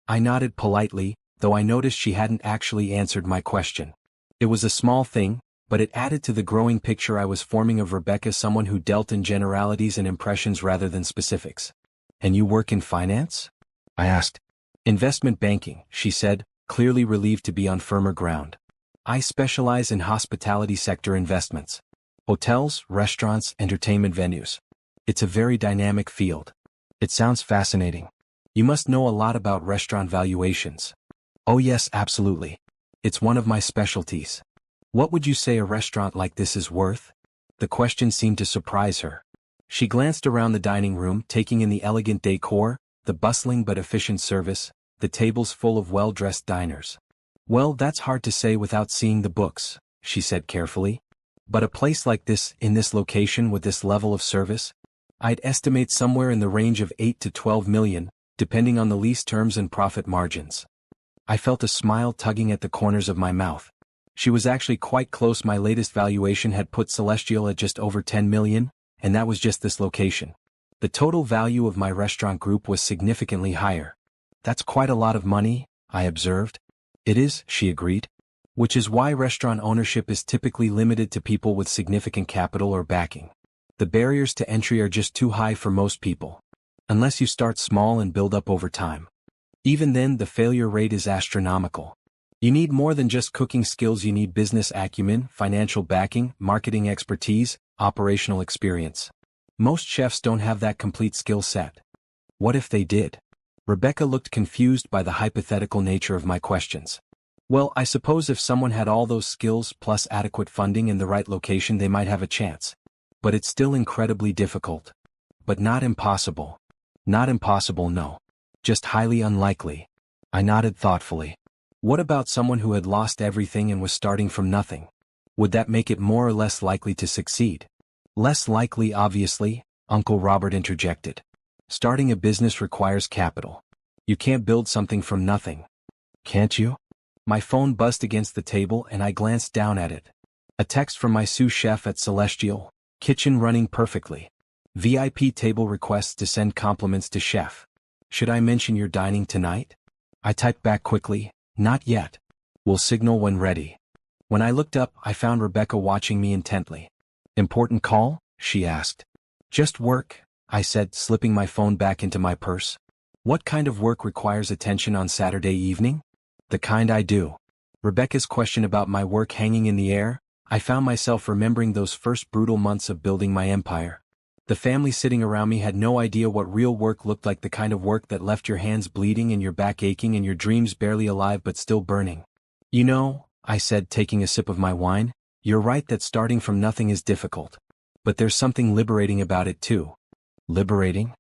Speaker 1: I nodded politely, though I noticed she hadn't actually answered my question. It was a small thing, but it added to the growing picture I was forming of Rebecca, someone who dealt in generalities and impressions rather than specifics. And you work in finance? I asked. Investment banking, she said, clearly relieved to be on firmer ground. I specialize in hospitality sector investments. Hotels, restaurants, entertainment venues. It's a very dynamic field. It sounds fascinating. You must know a lot about restaurant valuations. Oh yes, absolutely. It's one of my specialties. What would you say a restaurant like this is worth? The question seemed to surprise her. She glanced around the dining room, taking in the elegant decor, the bustling but efficient service, the tables full of well-dressed diners. Well, that's hard to say without seeing the books, she said carefully. But a place like this, in this location with this level of service, I'd estimate somewhere in the range of 8 to 12 million, depending on the lease terms and profit margins. I felt a smile tugging at the corners of my mouth. She was actually quite close. My latest valuation had put Celestial at just over 10 million, and that was just this location. The total value of my restaurant group was significantly higher. That's quite a lot of money, I observed. It is, she agreed. Which is why restaurant ownership is typically limited to people with significant capital or backing. The barriers to entry are just too high for most people. Unless you start small and build up over time. Even then, the failure rate is astronomical. You need more than just cooking skills. You need business acumen, financial backing, marketing expertise, operational experience. Most chefs don't have that complete skill set. What if they did? Rebecca looked confused by the hypothetical nature of my questions. Well, I suppose if someone had all those skills plus adequate funding in the right location, they might have a chance. But it's still incredibly difficult. But not impossible. Not impossible, no. Just highly unlikely. I nodded thoughtfully. What about someone who had lost everything and was starting from nothing? Would that make it more or less likely to succeed? Less likely, obviously, Uncle Robert interjected. Starting a business requires capital. You can't build something from nothing. Can't you? My phone buzzed against the table and I glanced down at it. A text from my sous chef at Celestial. Kitchen running perfectly. VIP table requests to send compliments to chef. Should I mention you're dining tonight? I typed back quickly, not yet. We'll signal when ready. When I looked up, I found Rebecca watching me intently. Important call? She asked. Just work, I said, slipping my phone back into my purse. What kind of work requires attention on Saturday evening? The kind I do. Rebecca's question about my work hanging in the air, I found myself remembering those first brutal months of building my empire. The family sitting around me had no idea what real work looked like, the kind of work that left your hands bleeding and your back aching and your dreams barely alive but still burning. You know, I said, taking a sip of my wine, you're right that starting from nothing is difficult. But there's something liberating about it too. Liberating?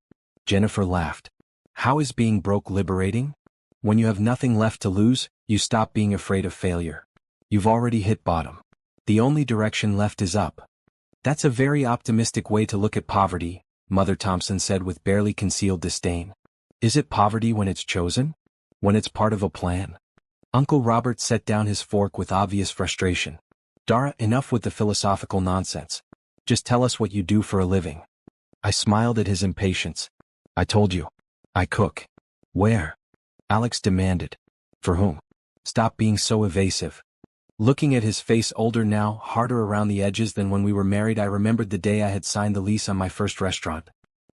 Speaker 1: Jennifer laughed. How is being broke liberating? When you have nothing left to lose, you stop being afraid of failure. You've already hit bottom. The only direction left is up. That's a very optimistic way to look at poverty, Mother Thompson said with barely concealed disdain. Is it poverty when it's chosen? When it's part of a plan? Uncle Robert set down his fork with obvious frustration. Dara, enough with the philosophical nonsense. Just tell us what you do for a living. I smiled at his impatience. I told you. I cook. Where? Alex demanded. For whom? Stop being so evasive. Looking at his face, older now, harder around the edges than when we were married, I remembered the day I had signed the lease on my first restaurant.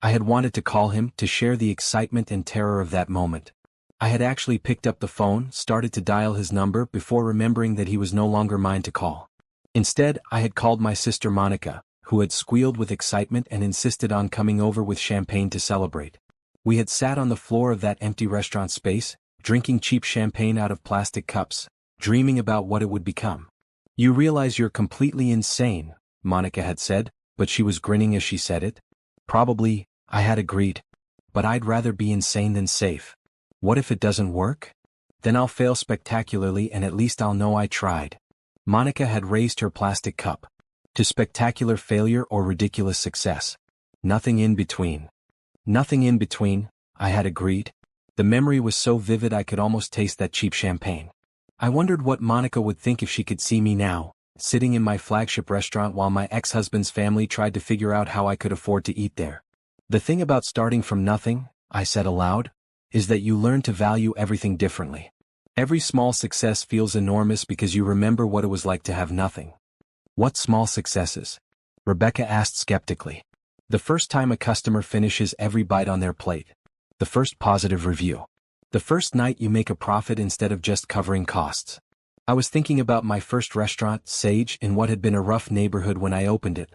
Speaker 1: I had wanted to call him, to share the excitement and terror of that moment. I had actually picked up the phone, started to dial his number before remembering that he was no longer mine to call. Instead, I had called my sister Monica, who had squealed with excitement and insisted on coming over with champagne to celebrate. We had sat on the floor of that empty restaurant space, drinking cheap champagne out of plastic cups, dreaming about what it would become. You realize you're completely insane, Monica had said, but she was grinning as she said it. Probably, I had agreed. But I'd rather be insane than safe. What if it doesn't work? Then I'll fail spectacularly and at least I'll know I tried. Monica had raised her plastic cup. To spectacular failure or ridiculous success. Nothing in between. Nothing in between, I had agreed. The memory was so vivid I could almost taste that cheap champagne. I wondered what Monica would think if she could see me now, sitting in my flagship restaurant while my ex-husband's family tried to figure out how I could afford to eat there. The thing about starting from nothing, I said aloud, is that you learn to value everything differently. Every small success feels enormous because you remember what it was like to have nothing. What small successes? Rebecca asked skeptically. The first time a customer finishes every bite on their plate. The first positive review. The first night you make a profit instead of just covering costs. I was thinking about my first restaurant, Sage, in what had been a rough neighborhood when I opened it.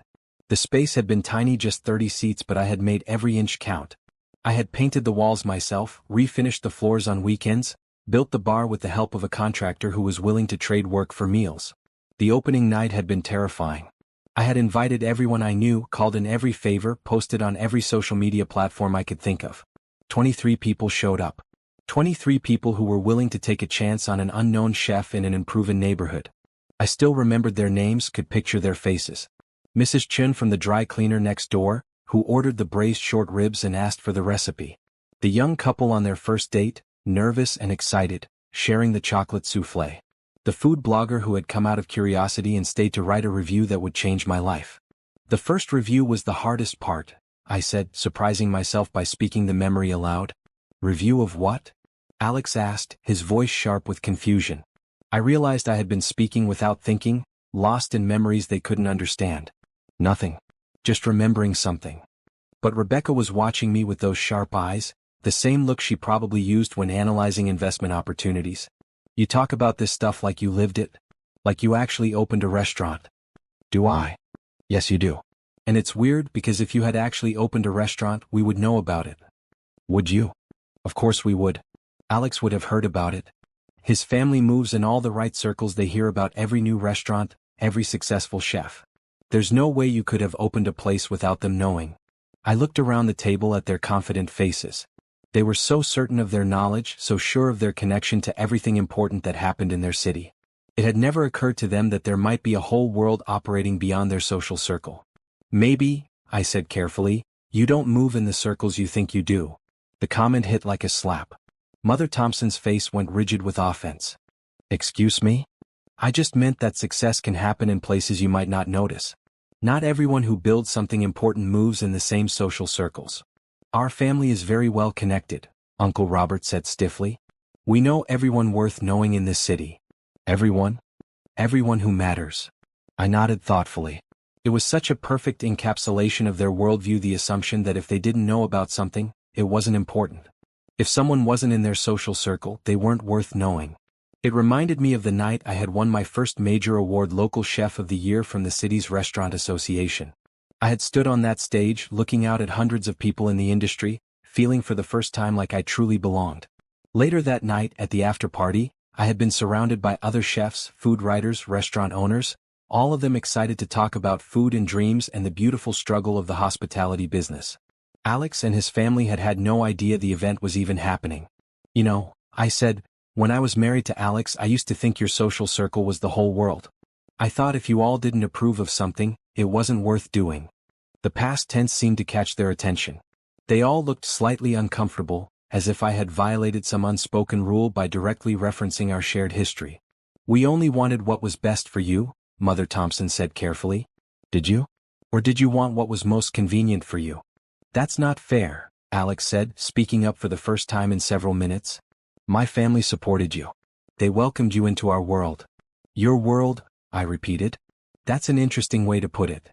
Speaker 1: The space had been tiny, just 30 seats, but I had made every inch count. I had painted the walls myself, refinished the floors on weekends, built the bar with the help of a contractor who was willing to trade work for meals. The opening night had been terrifying. I had invited everyone I knew, called in every favor, posted on every social media platform I could think of. 23 people showed up. 23 people who were willing to take a chance on an unknown chef in an unproven neighborhood. I still remembered their names, could picture their faces. Mrs. Chun from the dry cleaner next door, who ordered the braised short ribs and asked for the recipe. The young couple on their first date, nervous and excited, sharing the chocolate souffle. The food blogger who had come out of curiosity and stayed to write a review that would change my life. The first review was the hardest part, I said, surprising myself by speaking the memory aloud. Review of what? Alex asked, his voice sharp with confusion. I realized I had been speaking without thinking, lost in memories they couldn't understand. Nothing. Just remembering something. But Rebecca was watching me with those sharp eyes, the same look she probably used when analyzing investment opportunities. You talk about this stuff like you lived it? Like you actually opened a restaurant? Do I? Yes, you do. And it's weird because if you had actually opened a restaurant, we would know about it. Would you? Of course we would. Alex would have heard about it. His family moves in all the right circles, they hear about every new restaurant, every successful chef. There's no way you could have opened a place without them knowing. I looked around the table at their confident faces. They were so certain of their knowledge, so sure of their connection to everything important that happened in their city. It had never occurred to them that there might be a whole world operating beyond their social circle. Maybe, I said carefully, you don't move in the circles you think you do. The comment hit like a slap. Mother Thompson's face went rigid with offense. Excuse me? I just meant that success can happen in places you might not notice. Not everyone who builds something important moves in the same social circles. Our family is very well connected, Uncle Robert said stiffly. We know everyone worth knowing in this city. Everyone? Everyone who matters. I nodded thoughtfully. It was such a perfect encapsulation of their worldview, the assumption that if they didn't know about something, it wasn't important. If someone wasn't in their social circle, they weren't worth knowing. It reminded me of the night I had won my first major award, Local Chef of the Year, from the city's Restaurant Association. I had stood on that stage, looking out at hundreds of people in the industry, feeling for the first time like I truly belonged. Later that night, at the after-party, I had been surrounded by other chefs, food writers, restaurant owners, all of them excited to talk about food and dreams and the beautiful struggle of the hospitality business. Alex and his family had had no idea the event was even happening. You know, I said, when I was married to Alex, I used to think your social circle was the whole world. I thought if you all didn't approve of something, it wasn't worth doing. The past tense seemed to catch their attention. They all looked slightly uncomfortable, as if I had violated some unspoken rule by directly referencing our shared history. We only wanted what was best for you, Mother Thompson said carefully. Did you? Or did you want what was most convenient for you? That's not fair, Alex said, speaking up for the first time in several minutes. My family supported you. They welcomed you into our world. Your world, I repeated. That's an interesting way to put it.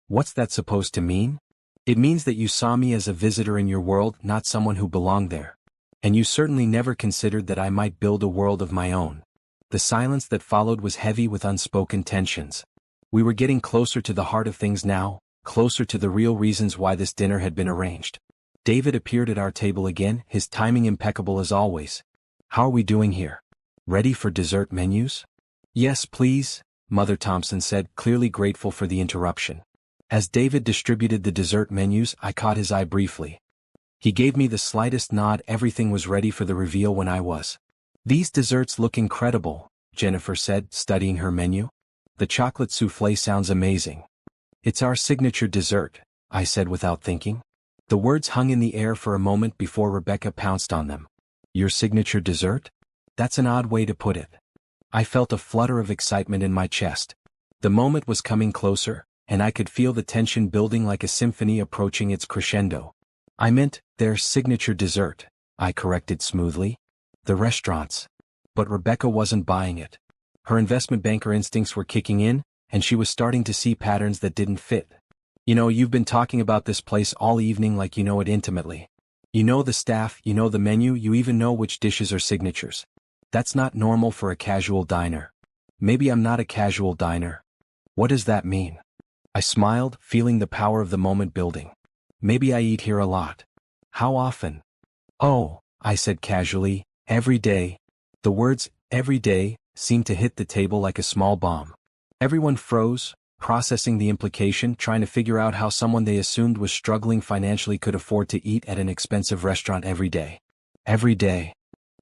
Speaker 1: What's that supposed to mean? It means that you saw me as a visitor in your world, not someone who belonged there. And you certainly never considered that I might build a world of my own. The silence that followed was heavy with unspoken tensions. We were getting closer to the heart of things now, closer to the real reasons why this dinner had been arranged. David appeared at our table again, his timing impeccable as always. How are we doing here? Ready for dessert menus? Yes, please, Mother Thompson said, clearly grateful for the interruption. As David distributed the dessert menus, I caught his eye briefly. He gave me the slightest nod. Everything was ready for the reveal when I was. These desserts look incredible, Jennifer said, studying her menu. The chocolate soufflé sounds amazing. It's our signature dessert, I said without thinking. The words hung in the air for a moment before Rebecca pounced on them. Your signature dessert? That's an odd way to put it. I felt a flutter of excitement in my chest. The moment was coming closer, and I could feel the tension building like a symphony approaching its crescendo. I meant, their signature dessert, I corrected smoothly. The restaurant's. But Rebecca wasn't buying it. Her investment banker instincts were kicking in, and she was starting to see patterns that didn't fit. You know, you've been talking about this place all evening like you know it intimately. You know the staff, you know the menu, you even know which dishes are signatures. That's not normal for a casual diner. Maybe I'm not a casual diner. What does that mean? I smiled, feeling the power of the moment building. Maybe I eat here a lot. How often? Oh, I said casually, every day. The words, every day, seemed to hit the table like a small bomb. Everyone froze, processing the implication, trying to figure out how someone they assumed was struggling financially could afford to eat at an expensive restaurant every day. Every day.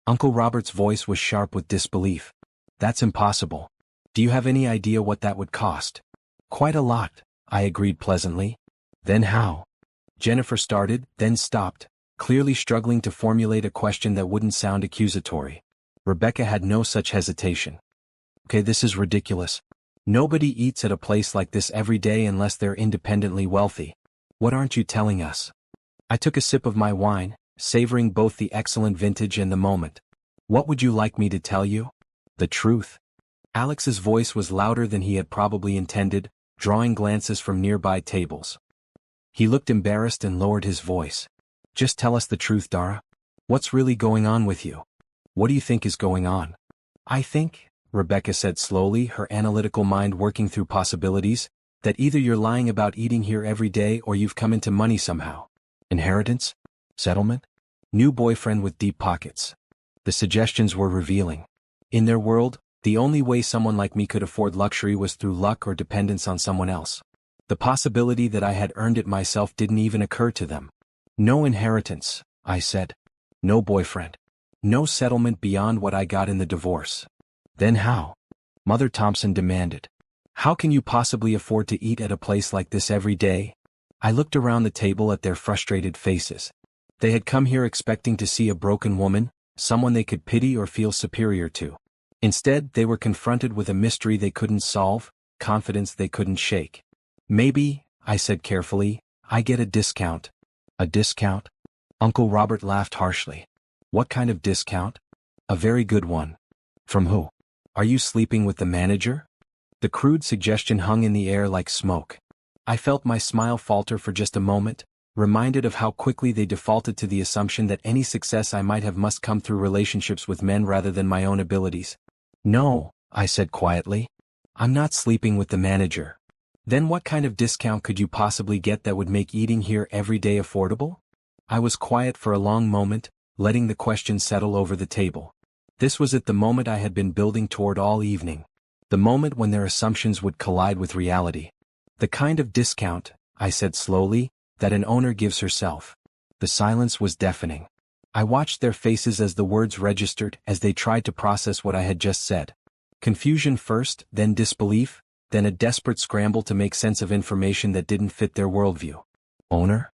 Speaker 1: Uncle Robert's voice was sharp with disbelief. That's impossible. Do you have any idea what that would cost? Quite a lot, I agreed pleasantly. Then how? Jennifer started, then stopped, clearly struggling to formulate a question that wouldn't sound accusatory. Rebecca had no such hesitation. Okay, this is ridiculous. Nobody eats at a place like this every day unless they're independently wealthy. What aren't you telling us? I took a sip of my wine, savoring both the excellent vintage and the moment. What would you like me to tell you? The truth. Alex's voice was louder than he had probably intended, drawing glances from nearby tables. He looked embarrassed and lowered his voice. Just tell us the truth, Dara. What's really going on with you? What do you think is going on? I think, Rebecca said slowly, her analytical mind working through possibilities, that either you're lying about eating here every day or you've come into money somehow. Inheritance? Settlement? New boyfriend with deep pockets. The suggestions were revealing. In their world, the only way someone like me could afford luxury was through luck or dependence on someone else. The possibility that I had earned it myself didn't even occur to them. No inheritance, I said. No boyfriend. No settlement beyond what I got in the divorce. Then how? Mother Thompson demanded. How can you possibly afford to eat at a place like this every day? I looked around the table at their frustrated faces. They had come here expecting to see a broken woman, someone they could pity or feel superior to. Instead, they were confronted with a mystery they couldn't solve, confidence they couldn't shake. Maybe, I said carefully, I get a discount. A discount? Uncle Robert laughed harshly. What kind of discount? A very good one. From who? Are you sleeping with the manager? The crude suggestion hung in the air like smoke. I felt my smile falter for just a moment, reminded of how quickly they defaulted to the assumption that any success I might have must come through relationships with men rather than my own abilities. No, I said quietly. I'm not sleeping with the manager. Then what kind of discount could you possibly get that would make eating here every day affordable? I was quiet for a long moment, letting the question settle over the table. This was at the moment I had been building toward all evening. The moment when their assumptions would collide with reality. The kind of discount, I said slowly, that an owner gives herself. The silence was deafening. I watched their faces as the words registered, as they tried to process what I had just said. Confusion first, then disbelief, then a desperate scramble to make sense of information that didn't fit their worldview. Owner?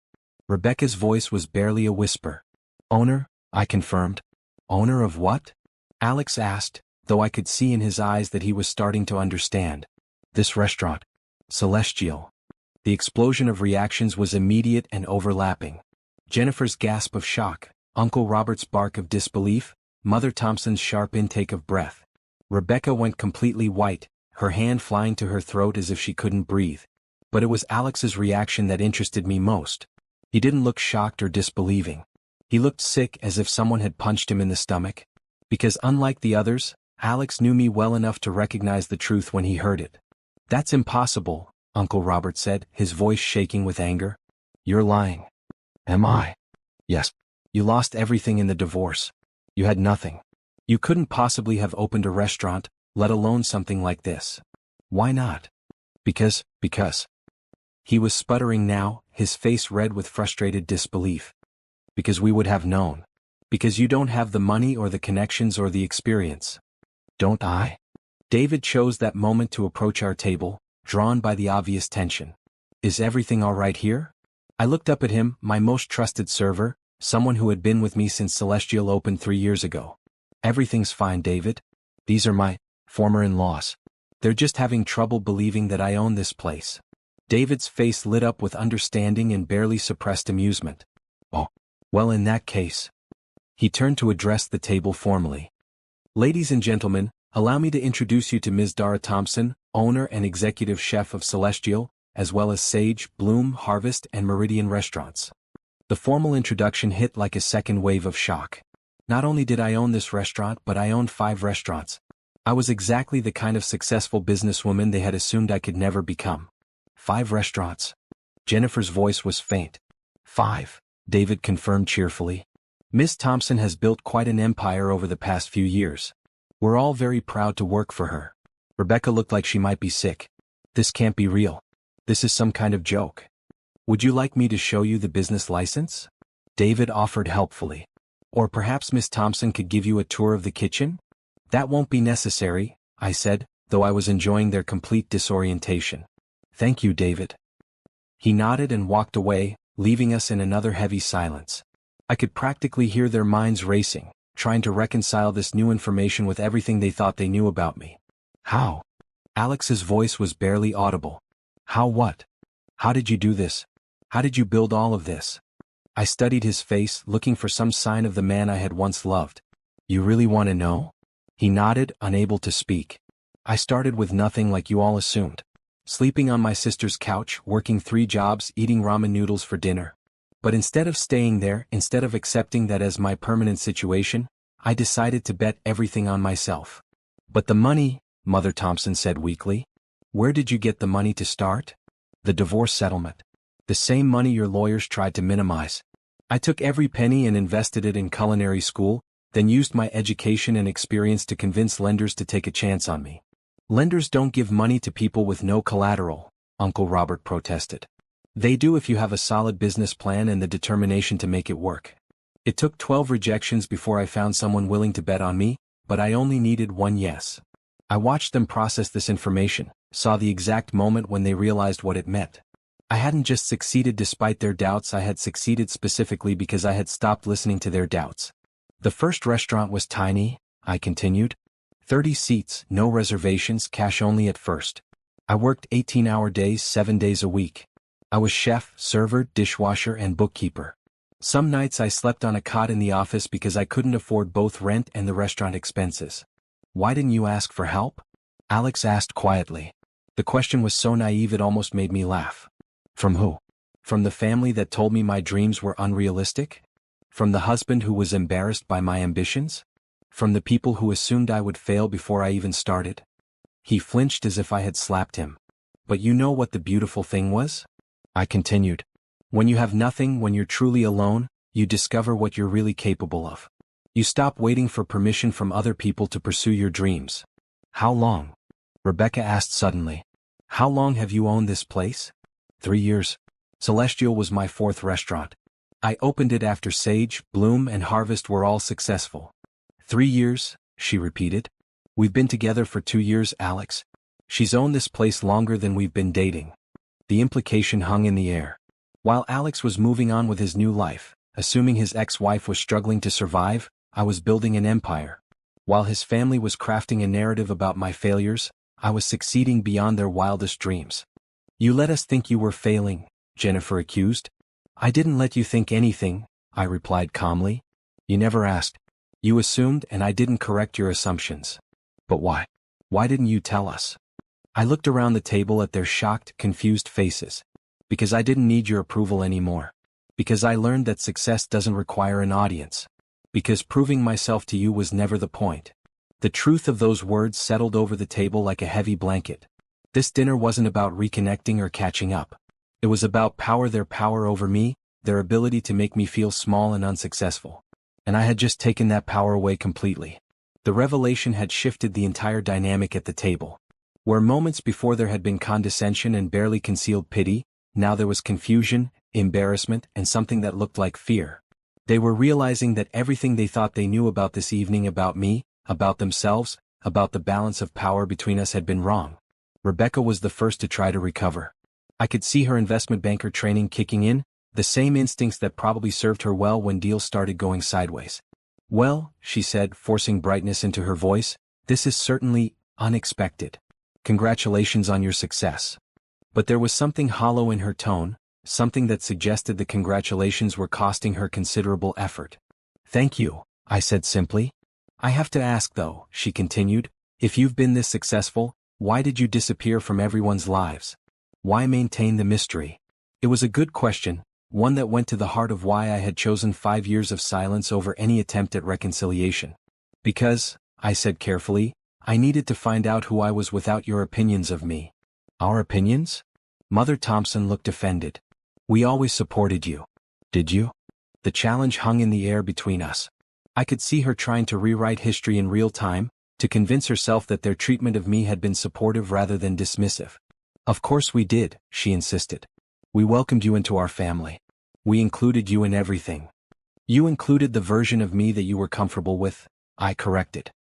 Speaker 1: Rebecca's voice was barely a whisper. Owner, I confirmed. Owner of what? Alex asked, though I could see in his eyes that he was starting to understand. This restaurant. Celestial. The explosion of reactions was immediate and overlapping. Jennifer's gasp of shock, Uncle Robert's bark of disbelief, Mother Thompson's sharp intake of breath. Rebecca went completely white, her hand flying to her throat as if she couldn't breathe. But it was Alex's reaction that interested me most. He didn't look shocked or disbelieving. He looked sick, as if someone had punched him in the stomach. Because unlike the others, Alex knew me well enough to recognize the truth when he heard it. "That's impossible," Uncle Robert said, his voice shaking with anger. "You're lying." "Am I?" "Yes. You lost everything in the divorce. You had nothing. You couldn't possibly have opened a restaurant, let alone something like this." "Why not?" Because. He was sputtering now, his face red with frustrated disbelief. "Because we would have known. Because you don't have the money or the connections or the experience." "Don't I?" David chose that moment to approach our table, drawn by the obvious tension. "Is everything all right here?" I looked up at him, my most trusted server, someone who had been with me since Celestial opened 3 years ago. "Everything's fine, David. These are my former in-laws. They're just having trouble believing that I own this place." David's face lit up with understanding and barely suppressed amusement. "Oh, well, in that case." He turned to address the table formally. "Ladies and gentlemen, allow me to introduce you to Ms. Dara Thompson, owner and executive chef of Celestial, as well as Sage, Bloom, Harvest, and Meridian restaurants." The formal introduction hit like a second wave of shock. Not only did I own this restaurant, but I owned 5 restaurants. I was exactly the kind of successful businesswoman they had assumed I could never become. 5 restaurants. Jennifer's voice was faint. 5, David confirmed cheerfully. "Miss Thompson has built quite an empire over the past few years. We're all very proud to work for her." Rebecca looked like she might be sick. "This can't be real. This is some kind of joke." "Would you like me to show you the business license?" David offered helpfully. "Or perhaps Miss Thompson could give you a tour of the kitchen?" "That won't be necessary," I said, though I was enjoying their complete disorientation. "Thank you, David." He nodded and walked away, leaving us in another heavy silence. I could practically hear their minds racing, trying to reconcile this new information with everything they thought they knew about me. "How?" Alex's voice was barely audible. "How what? How did you do this? How did you build all of this?" I studied his face, looking for some sign of the man I had once loved. "You really want to know?" He nodded, unable to speak. "I started with nothing like you all assumed. Sleeping on my sister's couch, working 3 jobs, eating ramen noodles for dinner. But instead of staying there, instead of accepting that as my permanent situation, I decided to bet everything on myself." "But the money," Mother Thompson said weakly. "Where did you get the money to start?" "The divorce settlement. The same money your lawyers tried to minimize. I took every penny and invested it in culinary school, then used my education and experience to convince lenders to take a chance on me." "Lenders don't give money to people with no collateral," Uncle Robert protested. "They do if you have a solid business plan and the determination to make it work. It took 12 rejections before I found someone willing to bet on me, but I only needed 1 yes. I watched them process this information, saw the exact moment when they realized what it meant. I hadn't just succeeded despite their doubts, I had succeeded specifically because I had stopped listening to their doubts." "The first restaurant was tiny," I continued. 30 seats, no reservations, cash only at first. I worked 18-hour days, 7 days a week. I was chef, server, dishwasher, and bookkeeper. Some nights I slept on a cot in the office because I couldn't afford both rent and the restaurant expenses." "Why didn't you ask for help?" Alex asked quietly. The question was so naive it almost made me laugh. "From who? From the family that told me my dreams were unrealistic? From the husband who was embarrassed by my ambitions? From the people who assumed I would fail before I even started?" He flinched as if I had slapped him. "But you know what the beautiful thing was?" I continued. "When you have nothing, when you're truly alone, you discover what you're really capable of. You stop waiting for permission from other people to pursue your dreams." "How long?" Rebecca asked suddenly. "How long have you owned this place?" 3 years. Celestial was my 4th restaurant. I opened it after Sage, Bloom, and Harvest were all successful. 3 years, she repeated. "We've been together for 2 years, Alex. She's owned this place longer than we've been dating." The implication hung in the air. While Alex was moving on with his new life, assuming his ex-wife was struggling to survive, I was building an empire. While his family was crafting a narrative about my failures, I was succeeding beyond their wildest dreams. You let us think you were failing, Jennifer accused. I didn't let you think anything, I replied calmly. You never asked. You assumed and I didn't correct your assumptions. But why? Why didn't you tell us? I looked around the table at their shocked, confused faces. Because I didn't need your approval anymore. Because I learned that success doesn't require an audience. Because proving myself to you was never the point. The truth of those words settled over the table like a heavy blanket. This dinner wasn't about reconnecting or catching up. It was about their power over me, their ability to make me feel small and unsuccessful. And I had just taken that power away completely. The revelation had shifted the entire dynamic at the table. Where moments before there had been condescension and barely concealed pity, now there was confusion, embarrassment, and something that looked like fear. They were realizing that everything they thought they knew about this evening, about me, about themselves, about the balance of power between us, had been wrong. Rebecca was the first to try to recover. I could see her investment banker training kicking in, the same instincts that probably served her well when deals started going sideways. Well, she said, forcing brightness into her voice, this is certainly unexpected. Congratulations on your success. But there was something hollow in her tone, something that suggested the congratulations were costing her considerable effort. Thank you, I said simply. I have to ask though, she continued, if you've been this successful, why did you disappear from everyone's lives? Why maintain the mystery? It was a good question, one that went to the heart of why I had chosen 5 years of silence over any attempt at reconciliation. Because, I said carefully, I needed to find out who I was without your opinions of me. Our opinions? Mother Thompson looked offended. We always supported you. Did you? The challenge hung in the air between us. I could see her trying to rewrite history in real time, to convince herself that their treatment of me had been supportive rather than dismissive. Of course we did, she insisted. We welcomed you into our family. We included you in everything. You included the version of me that you were comfortable with, I corrected.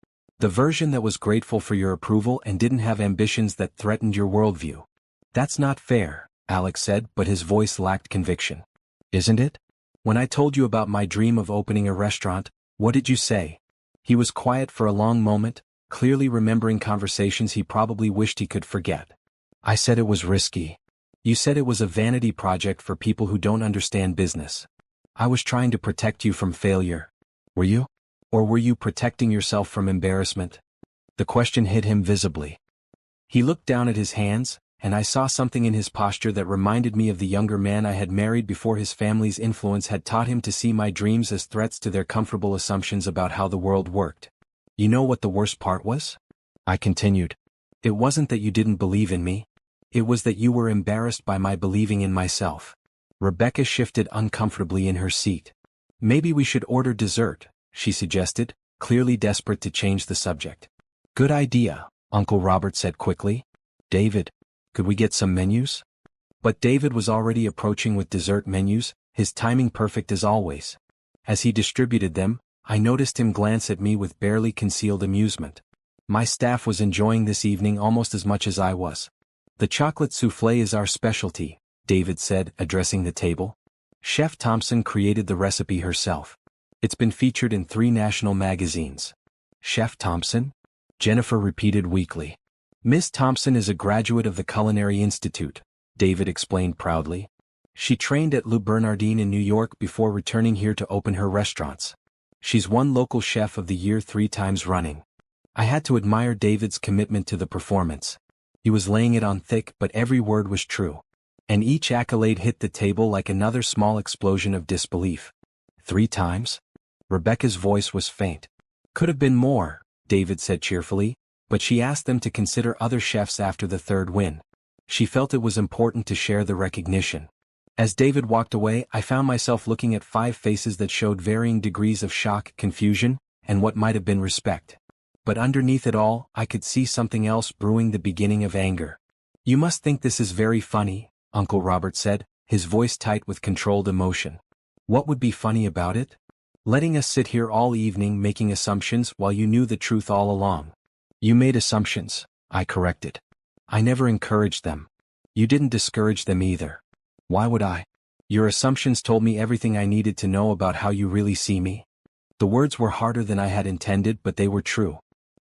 Speaker 1: The version that was grateful for your approval and didn't have ambitions that threatened your worldview. That's not fair, Alex said, but his voice lacked conviction. Isn't it? When I told you about my dream of opening a restaurant, what did you say? He was quiet for a long moment, clearly remembering conversations he probably wished he could forget. I said it was risky. You said it was a vanity project for people who don't understand business. I was trying to protect you from failure. Were you? Or were you protecting yourself from embarrassment? The question hit him visibly. He looked down at his hands, and I saw something in his posture that reminded me of the younger man I had married before his family's influence had taught him to see my dreams as threats to their comfortable assumptions about how the world worked. You know what the worst part was? I continued. It wasn't that you didn't believe in me. It was that you were embarrassed by my believing in myself. Rebecca shifted uncomfortably in her seat. Maybe we should order dessert, she suggested, clearly desperate to change the subject. Good idea, Uncle Robert said quickly. David, could we get some menus? But David was already approaching with dessert menus, his timing perfect as always. As he distributed them, I noticed him glance at me with barely concealed amusement. My staff was enjoying this evening almost as much as I was. The chocolate soufflé is our specialty, David said, addressing the table. Chef Thompson created the recipe herself. It's been featured in 3 national magazines. Chef Thompson? Jennifer repeated weakly. Miss Thompson is a graduate of the Culinary Institute, David explained proudly. She trained at Le Bernardin in New York before returning here to open her restaurants. She's won local chef of the year 3 times running. I had to admire David's commitment to the performance. He was laying it on thick, but every word was true. And each accolade hit the table like another small explosion of disbelief. 3 times? Rebecca's voice was faint. Could have been more, David said cheerfully, but she asked them to consider other chefs after the 3rd win. She felt it was important to share the recognition. As David walked away, I found myself looking at 5 faces that showed varying degrees of shock, confusion, and what might have been respect. But underneath it all, I could see something else brewing, the beginning of anger. You must think this is very funny, Uncle Robert said, his voice tight with controlled emotion. What would be funny about it? Letting us sit here all evening making assumptions while you knew the truth all along. You made assumptions, I corrected. I never encouraged them. You didn't discourage them either. Why would I? Your assumptions told me everything I needed to know about how you really see me. The words were harder than I had intended, but they were true.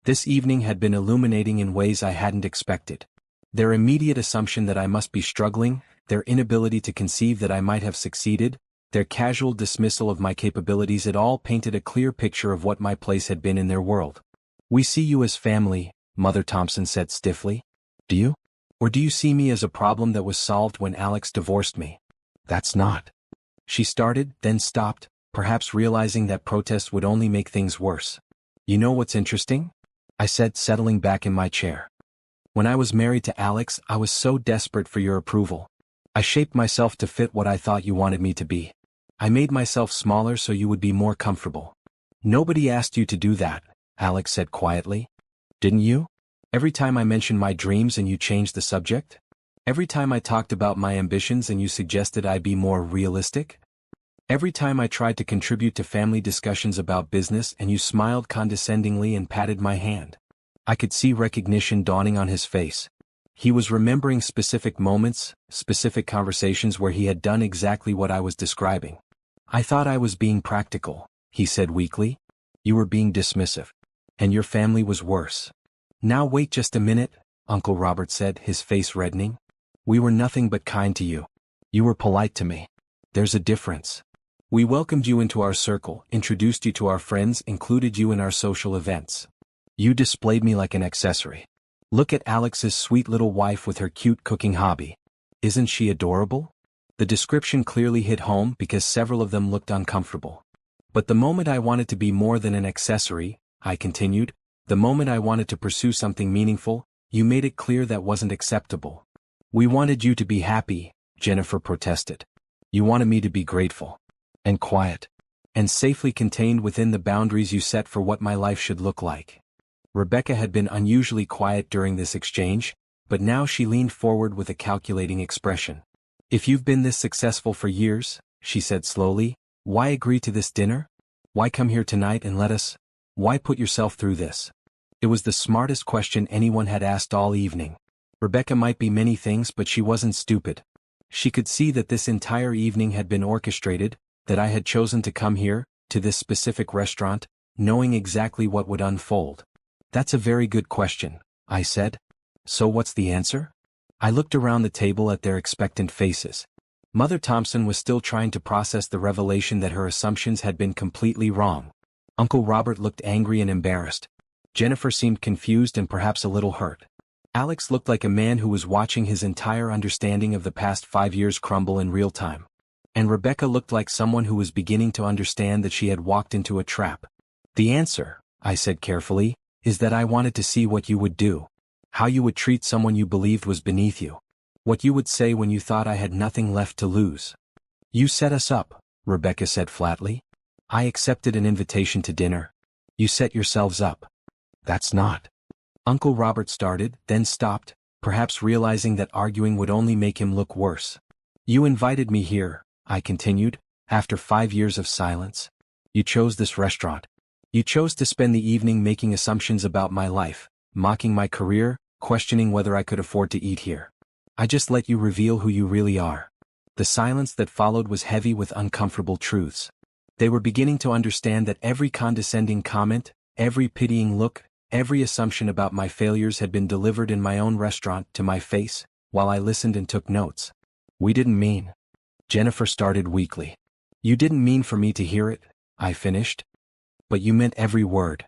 Speaker 1: This evening had been illuminating in ways I hadn't expected. Their immediate assumption that I must be struggling, their inability to conceive that I might have succeeded, their casual dismissal of my capabilities, it all painted a clear picture of what my place had been in their world. "We see you as family," Mother Thompson said stiffly. "Do you? Or do you see me as a problem that was solved when Alex divorced me?" "That's not." She started, then stopped, perhaps realizing that protest would only make things worse. "You know what's interesting?" I said, settling back in my chair. "When I was married to Alex, I was so desperate for your approval. I shaped myself to fit what I thought you wanted me to be. I made myself smaller so you would be more comfortable." "Nobody asked you to do that," Alex said quietly. "Didn't you? Every time I mentioned my dreams and you changed the subject? Every time I talked about my ambitions and you suggested I be more realistic? Every time I tried to contribute to family discussions about business and you smiled condescendingly and patted my hand?" I could see recognition dawning on his face. He was remembering specific moments, specific conversations where he had done exactly what I was describing. "I thought I was being practical," he said weakly. "You were being dismissive. And your family was worse." "Now wait just a minute," Uncle Robert said, his face reddening. "We were nothing but kind to you. You were polite to me. There's a difference. We welcomed you into our circle, introduced you to our friends, included you in our social events. You displayed me like an accessory. Look at Alex's sweet little wife with her cute cooking hobby. Isn't she adorable?" The description clearly hit home because several of them looked uncomfortable. "But the moment I wanted to be more than an accessory," I continued, "the moment I wanted to pursue something meaningful, you made it clear that wasn't acceptable. We wanted you to be happy," Jennifer protested. "You wanted me to be grateful. And quiet. And safely contained within the boundaries you set for what my life should look like." Rebecca had been unusually quiet during this exchange, but now she leaned forward with a calculating expression. "If you've been this successful for years," she said slowly, "why agree to this dinner? Why come here tonight and let us? Why put yourself through this?" It was the smartest question anyone had asked all evening. Rebecca might be many things, but she wasn't stupid. She could see that this entire evening had been orchestrated, that I had chosen to come here, to this specific restaurant, knowing exactly what would unfold. "That's a very good question," I said. "So what's the answer?" I looked around the table at their expectant faces. Mother Thompson was still trying to process the revelation that her assumptions had been completely wrong. Uncle Robert looked angry and embarrassed. Jennifer seemed confused and perhaps a little hurt. Alex looked like a man who was watching his entire understanding of the past 5 years crumble in real time. And Rebecca looked like someone who was beginning to understand that she had walked into a trap. "The answer," I said carefully, "is that I wanted to see what you would do. How you would treat someone you believed was beneath you. What you would say when you thought I had nothing left to lose." "You set us up," Rebecca said flatly. "I accepted an invitation to dinner. You set yourselves up." "That's not." Uncle Robert started, then stopped, perhaps realizing that arguing would only make him look worse. "You invited me here," I continued, "after 5 years of silence. You chose this restaurant. You chose to spend the evening making assumptions about my life, mocking my career, questioning whether I could afford to eat here. I just let you reveal who you really are." The silence that followed was heavy with uncomfortable truths. They were beginning to understand that every condescending comment, every pitying look, every assumption about my failures had been delivered in my own restaurant to my face, while I listened and took notes. "We didn't mean," Jennifer started weakly. "You didn't mean for me to hear it," I finished. "But you meant every word."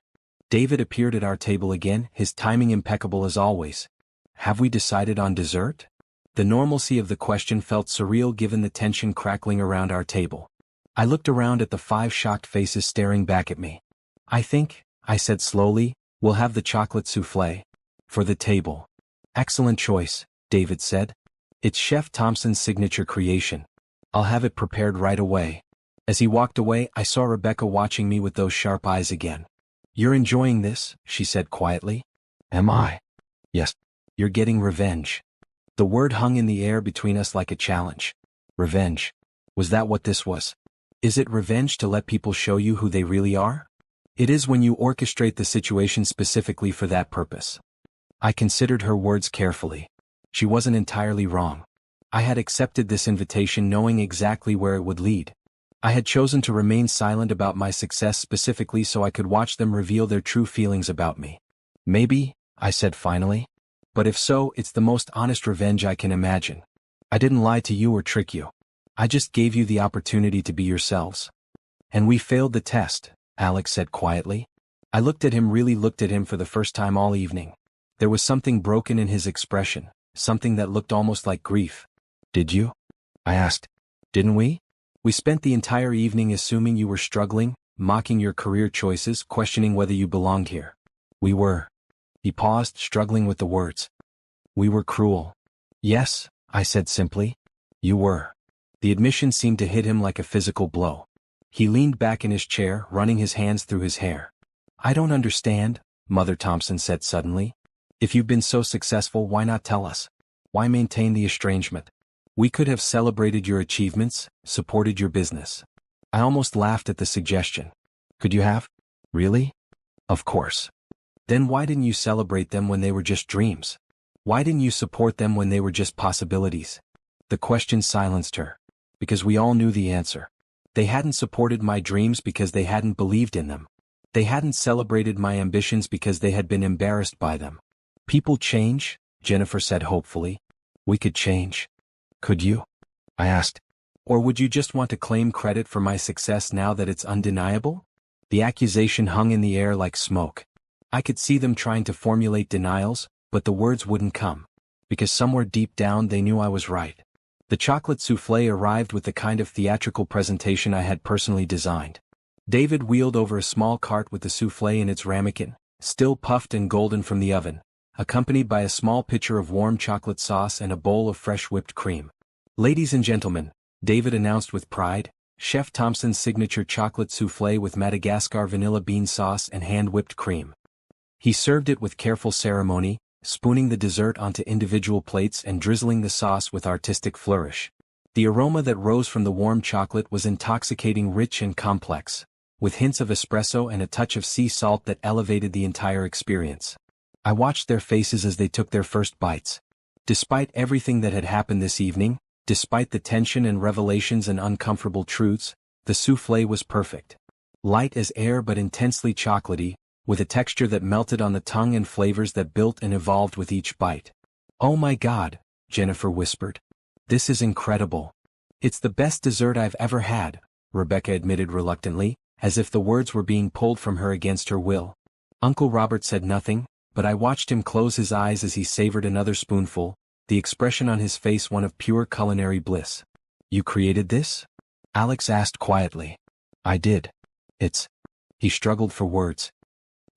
Speaker 1: David appeared at our table again, his timing impeccable as always. "Have we decided on dessert?" The normalcy of the question felt surreal given the tension crackling around our table. I looked around at the 5 shocked faces staring back at me. "I think," I said slowly, "we'll have the chocolate soufflé. For the table." "Excellent choice," David said. "It's Chef Thompson's signature creation. I'll have it prepared right away." As he walked away, I saw Rebecca watching me with those sharp eyes again. "You're enjoying this," she said quietly. "Am I?" "Yes. You're getting revenge." The word hung in the air between us like a challenge. Revenge. Was that what this was? Is it revenge to let people show you who they really are? It is when you orchestrate the situation specifically for that purpose. I considered her words carefully. She wasn't entirely wrong. I had accepted this invitation knowing exactly where it would lead. I had chosen to remain silent about my success specifically so I could watch them reveal their true feelings about me. Maybe, I said finally. But if so, it's the most honest revenge I can imagine. I didn't lie to you or trick you. I just gave you the opportunity to be yourselves. And we failed the test, Alex said quietly. I really looked at him for the first time all evening. There was something broken in his expression, something that looked almost like grief. Did you? I asked. Didn't we? We spent the entire evening assuming you were struggling, mocking your career choices, questioning whether you belonged here. We were. He paused, struggling with the words. We were cruel. Yes, I said simply. You were. The admission seemed to hit him like a physical blow. He leaned back in his chair, running his hands through his hair. I don't understand, Mother Thompson said suddenly. If you've been so successful, why not tell us? Why maintain the estrangement? We could have celebrated your achievements, supported your business. I almost laughed at the suggestion. Could you have? Really? Of course. Then why didn't you celebrate them when they were just dreams? Why didn't you support them when they were just possibilities? The question silenced her. Because we all knew the answer. They hadn't supported my dreams because they hadn't believed in them. They hadn't celebrated my ambitions because they had been embarrassed by them. People change, Jennifer said hopefully. We could change. Could you? I asked. Or would you just want to claim credit for my success now that it's undeniable? The accusation hung in the air like smoke. I could see them trying to formulate denials, but the words wouldn't come. Because somewhere deep down they knew I was right. The chocolate soufflé arrived with the kind of theatrical presentation I had personally designed. David wheeled over a small cart with the soufflé in its ramekin, still puffed and golden from the oven, accompanied by a small pitcher of warm chocolate sauce and a bowl of fresh whipped cream. Ladies and gentlemen, David announced with pride, Chef Thompson's signature chocolate soufflé with Madagascar vanilla bean sauce and hand-whipped cream. He served it with careful ceremony, spooning the dessert onto individual plates and drizzling the sauce with artistic flourish. The aroma that rose from the warm chocolate was intoxicating, rich and complex, with hints of espresso and a touch of sea salt that elevated the entire experience. I watched their faces as they took their first bites. Despite everything that had happened this evening, despite the tension and revelations and uncomfortable truths, the soufflé was perfect. Light as air but intensely chocolatey, with a texture that melted on the tongue and flavors that built and evolved with each bite. Oh my God, Jennifer whispered. This is incredible. It's the best dessert I've ever had, Rebecca admitted reluctantly, as if the words were being pulled from her against her will. Uncle Robert said nothing, but I watched him close his eyes as he savored another spoonful, the expression on his face one of pure culinary bliss. You created this? Alex asked quietly. I did. He struggled for words.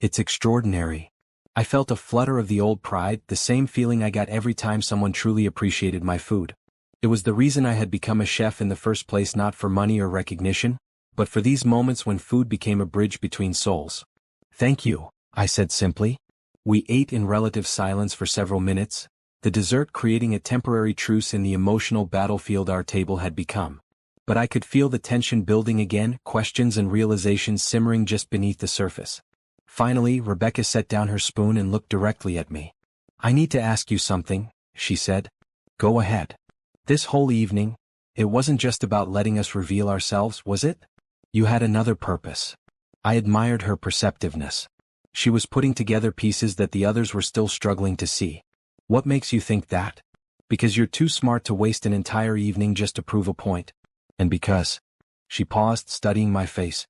Speaker 1: It's extraordinary. I felt a flutter of the old pride, the same feeling I got every time someone truly appreciated my food. It was the reason I had become a chef in the first place, not for money or recognition, but for these moments when food became a bridge between souls. Thank you, I said simply. We ate in relative silence for several minutes, the dessert creating a temporary truce in the emotional battlefield our table had become. But I could feel the tension building again, questions and realizations simmering just beneath the surface. Finally, Rebecca set down her spoon and looked directly at me. I need to ask you something, she said. Go ahead. This whole evening, it wasn't just about letting us reveal ourselves, was it? You had another purpose. I admired her perceptiveness. She was putting together pieces that the others were still struggling to see. What makes you think that? Because you're too smart to waste an entire evening just to prove a point. And because... She paused, studying my face.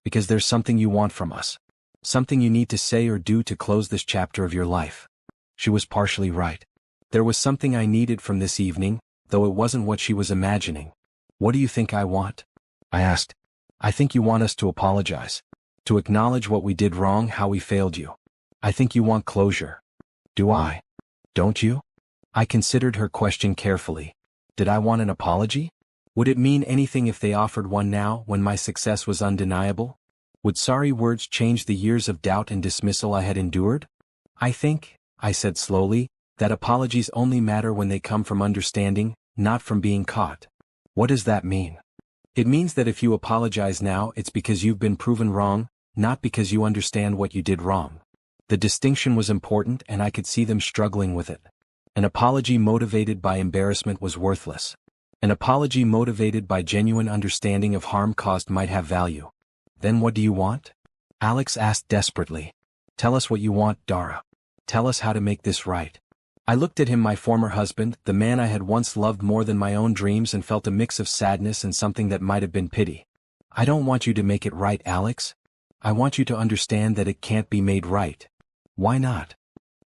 Speaker 1: Because there's something you want from us. Something you need to say or do to close this chapter of your life. She was partially right. There was something I needed from this evening, though it wasn't what she was imagining. What do you think I want? I asked. I think you want us to apologize. To acknowledge what we did wrong, how we failed you. I think you want closure. Do I? Don't you? I considered her question carefully. Did I want an apology? Would it mean anything if they offered one now, when my success was undeniable? Would sorry words change the years of doubt and dismissal I had endured? I think, I said slowly, that apologies only matter when they come from understanding, not from being caught. What does that mean? It means that if you apologize now, it's because you've been proven wrong, not because you understand what you did wrong. The distinction was important and I could see them struggling with it. An apology motivated by embarrassment was worthless. An apology motivated by genuine understanding of harm caused might have value. Then what do you want? Alex asked desperately. Tell us what you want, Dara. Tell us how to make this right. I looked at him, my former husband, the man I had once loved more than my own dreams, and felt a mix of sadness and something that might have been pity. I don't want you to make it right, Alex. I want you to understand that it can't be made right. Why not?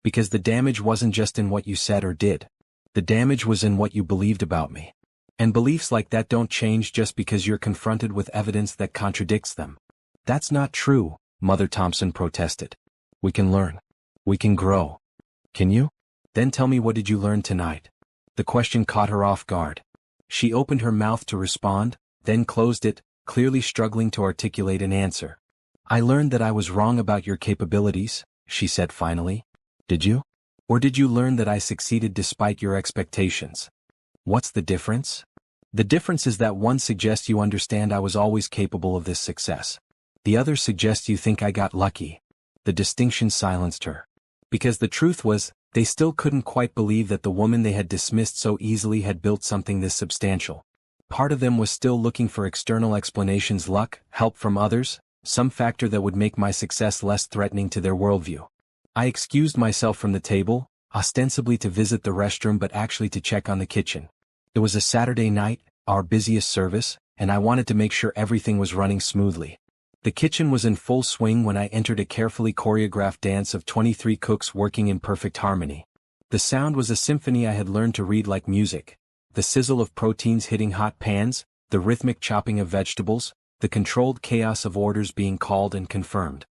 Speaker 1: Because the damage wasn't just in what you said or did. The damage was in what you believed about me. And beliefs like that don't change just because you're confronted with evidence that contradicts them. That's not true, Mother Thompson protested. We can learn. We can grow. Can you? Then tell me, what did you learn tonight? The question caught her off guard. She opened her mouth to respond, then closed it, clearly struggling to articulate an answer. I learned that I was wrong about your capabilities, she said finally. Did you? Or did you learn that I succeeded despite your expectations? What's the difference? The difference is that one suggests you understand I was always capable of this success. The other suggests you think I got lucky. The distinction silenced her. Because the truth was, they still couldn't quite believe that the woman they had dismissed so easily had built something this substantial. Part of them was still looking for external explanations, luck, help from others, some factor that would make my success less threatening to their worldview. I excused myself from the table, ostensibly to visit the restroom but actually to check on the kitchen. It was a Saturday night, our busiest service, and I wanted to make sure everything was running smoothly. The kitchen was in full swing when I entered, a carefully choreographed dance of 23 cooks working in perfect harmony. The sound was a symphony I had learned to read like music. The sizzle of proteins hitting hot pans, the rhythmic chopping of vegetables, the controlled chaos of orders being called and confirmed.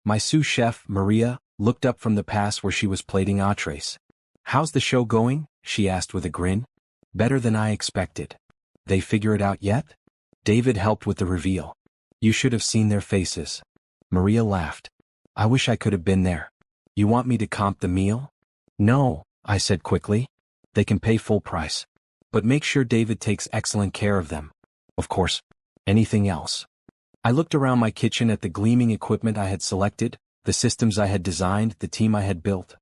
Speaker 1: My sous chef, Maria, looked up from the pass where she was plating entrees. How's the show going? She asked with a grin. Better than I expected. They figure it out yet? David helped with the reveal. You should have seen their faces. Maria laughed. I wish I could have been there. You want me to comp the meal? No, I said quickly. They can pay full price. But make sure David takes excellent care of them. Of course. Anything else? I looked around my kitchen at the gleaming equipment I had selected, the systems I had designed, the team I had built.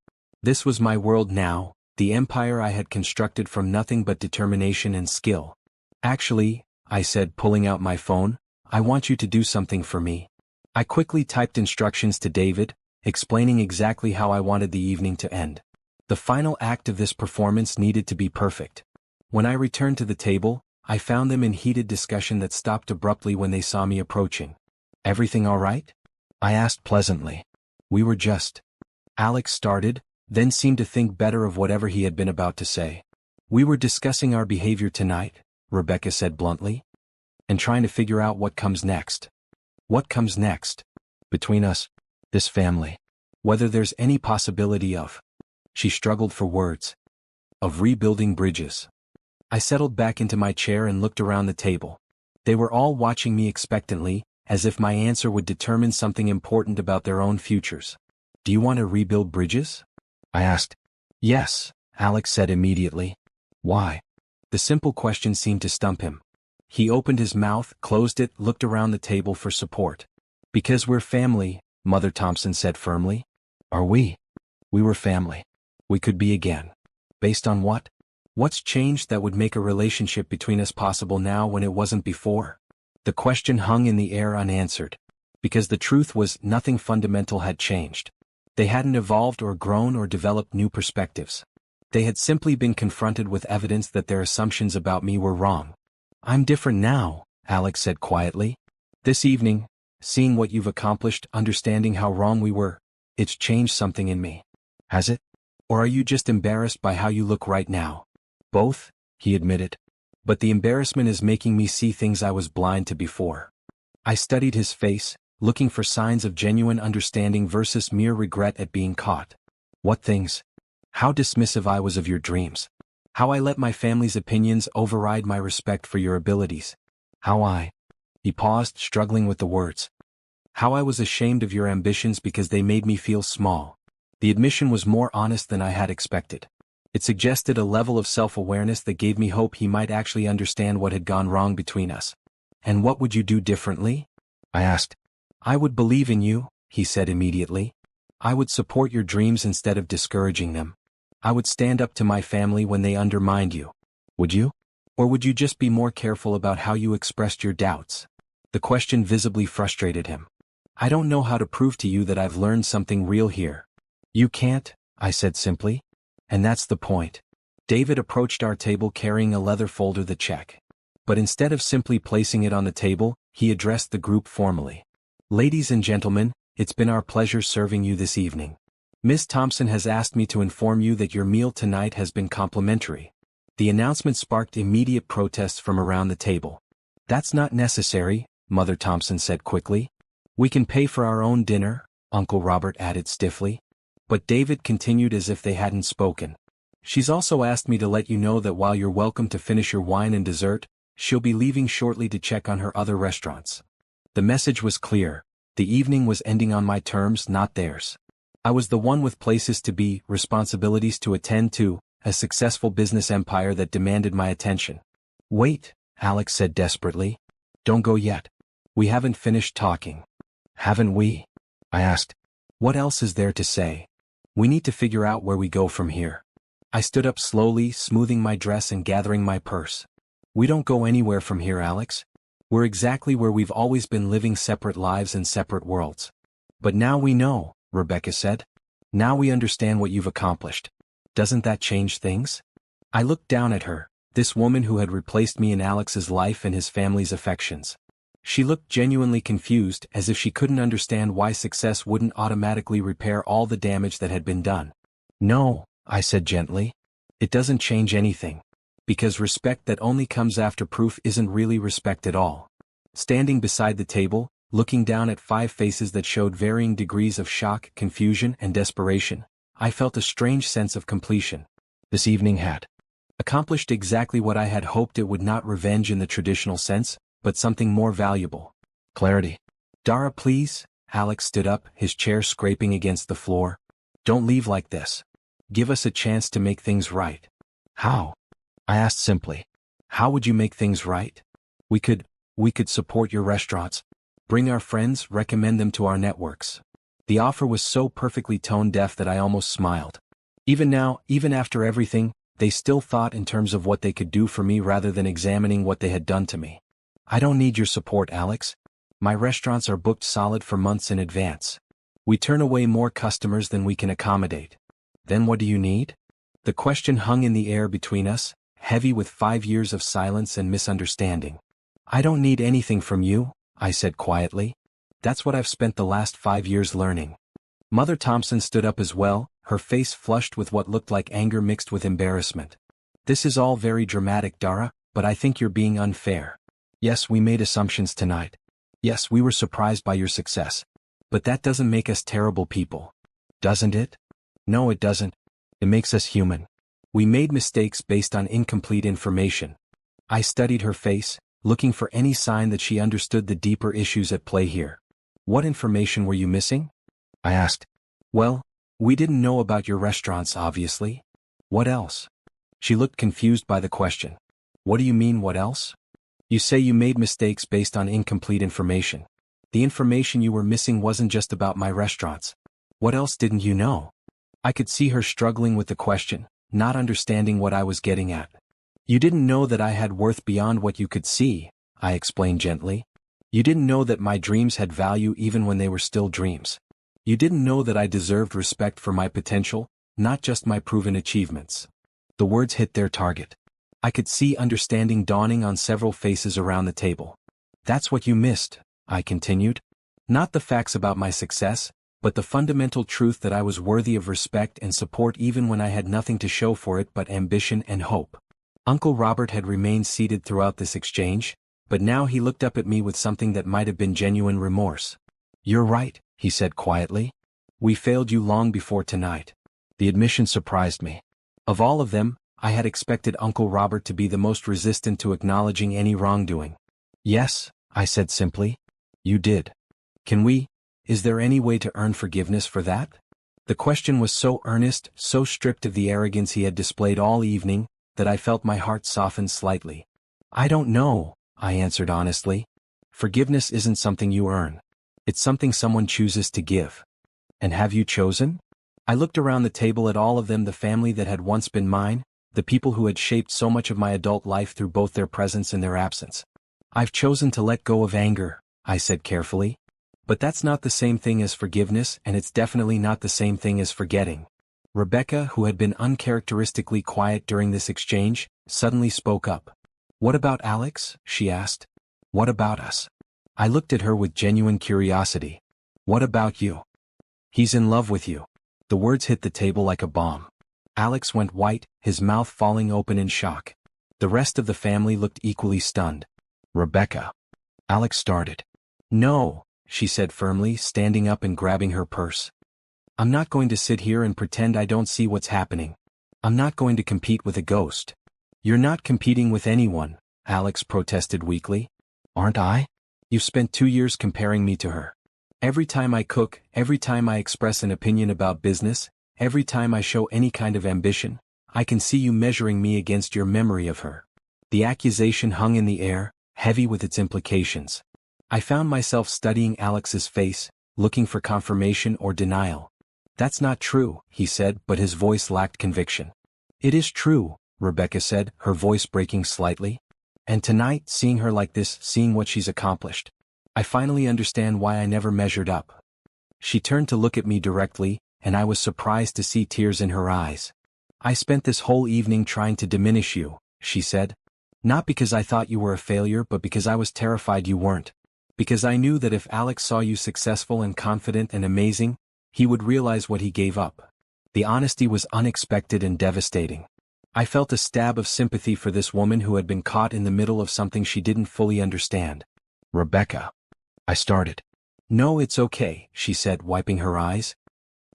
Speaker 1: This was my world now, the empire I had constructed from nothing but determination and skill. Actually, I said, pulling out my phone, I want you to do something for me. I quickly typed instructions to David, explaining exactly how I wanted the evening to end. The final act of this performance needed to be perfect. When I returned to the table, I found them in heated discussion that stopped abruptly when they saw me approaching. Everything all right? I asked pleasantly. We were just. Alex started, then seemed to think better of whatever he had been about to say. We were discussing our behavior tonight, Rebecca said bluntly. And trying to figure out what comes next. What comes next? Between us, this family. Whether there's any possibility of. She struggled for words. Of rebuilding bridges. I settled back into my chair and looked around the table. They were all watching me expectantly, as if my answer would determine something important about their own futures. Do you want to rebuild bridges? I asked. Yes, Alex said immediately. Why? The simple question seemed to stump him. He opened his mouth, closed it, looked around the table for support. Because we're family, Mother Thompson said firmly. Are we? We were family. We could be again. Based on what? What's changed that would make a relationship between us possible now when it wasn't before? The question hung in the air unanswered. Because the truth was, nothing fundamental had changed. They hadn't evolved or grown or developed new perspectives. They had simply been confronted with evidence that their assumptions about me were wrong. I'm different now, Alex said quietly. This evening, seeing what you've accomplished, understanding how wrong we were, it's changed something in me. Has it? Or are you just embarrassed by how you look right now? Both, he admitted. But the embarrassment is making me see things I was blind to before. I studied his face, looking for signs of genuine understanding versus mere regret at being caught. What things? How dismissive I was of your dreams. How I let my family's opinions override my respect for your abilities. How I... He paused, struggling with the words. How I was ashamed of your ambitions because they made me feel small. The admission was more honest than I had expected. It suggested a level of self-awareness that gave me hope he might actually understand what had gone wrong between us. And what would you do differently? I asked. I would believe in you, he said immediately. I would support your dreams instead of discouraging them. I would stand up to my family when they undermined you. Would you? Or would you just be more careful about how you expressed your doubts? The question visibly frustrated him. I don't know how to prove to you that I've learned something real here. You can't, I said simply. And that's the point. David approached our table carrying a leather folder the check. But instead of simply placing it on the table, he addressed the group formally. Ladies and gentlemen, it's been our pleasure serving you this evening. Miss Thompson has asked me to inform you that your meal tonight has been complimentary. The announcement sparked immediate protests from around the table. That's not necessary, Mother Thompson said quickly. We can pay for our own dinner, Uncle Robert added stiffly. But David continued as if they hadn't spoken. She's also asked me to let you know that while you're welcome to finish your wine and dessert, she'll be leaving shortly to check on her other restaurants. The message was clear. The evening was ending on my terms, not theirs. I was the one with places to be, responsibilities to attend to, a successful business empire that demanded my attention. Wait, Alex said desperately. Don't go yet. We haven't finished talking. Haven't we? I asked. What else is there to say? We need to figure out where we go from here. I stood up slowly, smoothing my dress and gathering my purse. We don't go anywhere from here, Alex. We're exactly where we've always been, living separate lives in separate worlds. But now we know, Rebecca said. Now we understand what you've accomplished. Doesn't that change things? I looked down at her, this woman who had replaced me in Alex's life and his family's affections. She looked genuinely confused, as if she couldn't understand why success wouldn't automatically repair all the damage that had been done. No, I said gently. It doesn't change anything. Because respect that only comes after proof isn't really respect at all. Standing beside the table, looking down at 5 faces that showed varying degrees of shock, confusion, and desperation, I felt a strange sense of completion. This evening had accomplished exactly what I had hoped it would, not revenge in the traditional sense, but something more valuable. Clarity. Dara, please. Alex stood up, his chair scraping against the floor. Don't leave like this. Give us a chance to make things right. How? I asked simply. How would you make things right? We could support your restaurants. Bring our friends, recommend them to our networks. The offer was so perfectly tone-deaf that I almost smiled. Even now, even after everything, they still thought in terms of what they could do for me rather than examining what they had done to me. I don't need your support, Alex. My restaurants are booked solid for months in advance. We turn away more customers than we can accommodate. Then what do you need? The question hung in the air between us, heavy with 5 years of silence and misunderstanding. I don't need anything from you, I said quietly. That's what I've spent the last 5 years learning. Mother Thompson stood up as well, her face flushed with what looked like anger mixed with embarrassment. This is all very dramatic, Dara, but I think you're being unfair. Yes, we made assumptions tonight. Yes, we were surprised by your success. But that doesn't make us terrible people. Doesn't it? No, it doesn't. It makes us human. We made mistakes based on incomplete information. I studied her face, looking for any sign that she understood the deeper issues at play here. What information were you missing? I asked. Well, we didn't know about your restaurants, obviously. What else? She looked confused by the question. What do you mean, what else? You say you made mistakes based on incomplete information. The information you were missing wasn't just about my restaurants. What else didn't you know? I could see her struggling with the question, not understanding what I was getting at. You didn't know that I had worth beyond what you could see, I explained gently. You didn't know that my dreams had value even when they were still dreams. You didn't know that I deserved respect for my potential, not just my proven achievements. The words hit their target. I could see understanding dawning on several faces around the table. That's what you missed, I continued. Not the facts about my success, but the fundamental truth that I was worthy of respect and support even when I had nothing to show for it but ambition and hope. Uncle Robert had remained seated throughout this exchange, but now he looked up at me with something that might have been genuine remorse. You're right, he said quietly. We failed you long before tonight. The admission surprised me. Of all of them, I had expected Uncle Robert to be the most resistant to acknowledging any wrongdoing. Yes, I said simply. You did. Is there any way to earn forgiveness for that? The question was so earnest, so stripped of the arrogance he had displayed all evening, that I felt my heart soften slightly. I don't know, I answered honestly. Forgiveness isn't something you earn. It's something someone chooses to give. And have you chosen? I looked around the table at all of them, the family that had once been mine, the people who had shaped so much of my adult life through both their presence and their absence. I've chosen to let go of anger, I said carefully. But that's not the same thing as forgiveness, and it's definitely not the same thing as forgetting. Rebecca, who had been uncharacteristically quiet during this exchange, suddenly spoke up. "What about Alex?" she asked. "What about us?" I looked at her with genuine curiosity. "What about you?" "He's in love with you." The words hit the table like a bomb. Alex went white, his mouth falling open in shock. The rest of the family looked equally stunned. "Rebecca." Alex started. "No," she said firmly, standing up and grabbing her purse. "I'm not going to sit here and pretend I don't see what's happening. I'm not going to compete with a ghost." "You're not competing with anyone," Alex protested weakly. "Aren't I? You've spent 2 years comparing me to her. Every time I cook, every time I express an opinion about business, every time I show any kind of ambition, I can see you measuring me against your memory of her." The accusation hung in the air, heavy with its implications. I found myself studying Alex's face, looking for confirmation or denial. "That's not true," he said, but his voice lacked conviction. "It is true," Rebecca said, her voice breaking slightly. "And tonight, seeing her like this, seeing what she's accomplished, I finally understand why I never measured up." She turned to look at me directly, and I was surprised to see tears in her eyes. "I spent this whole evening trying to diminish you," she said. "Not because I thought you were a failure, but because I was terrified you weren't. Because I knew that if Alex saw you successful and confident and amazing, he would realize what he gave up." The honesty was unexpected and devastating. I felt a stab of sympathy for this woman who had been caught in the middle of something she didn't fully understand. "Rebecca," I started. "No, it's okay," she said, wiping her eyes.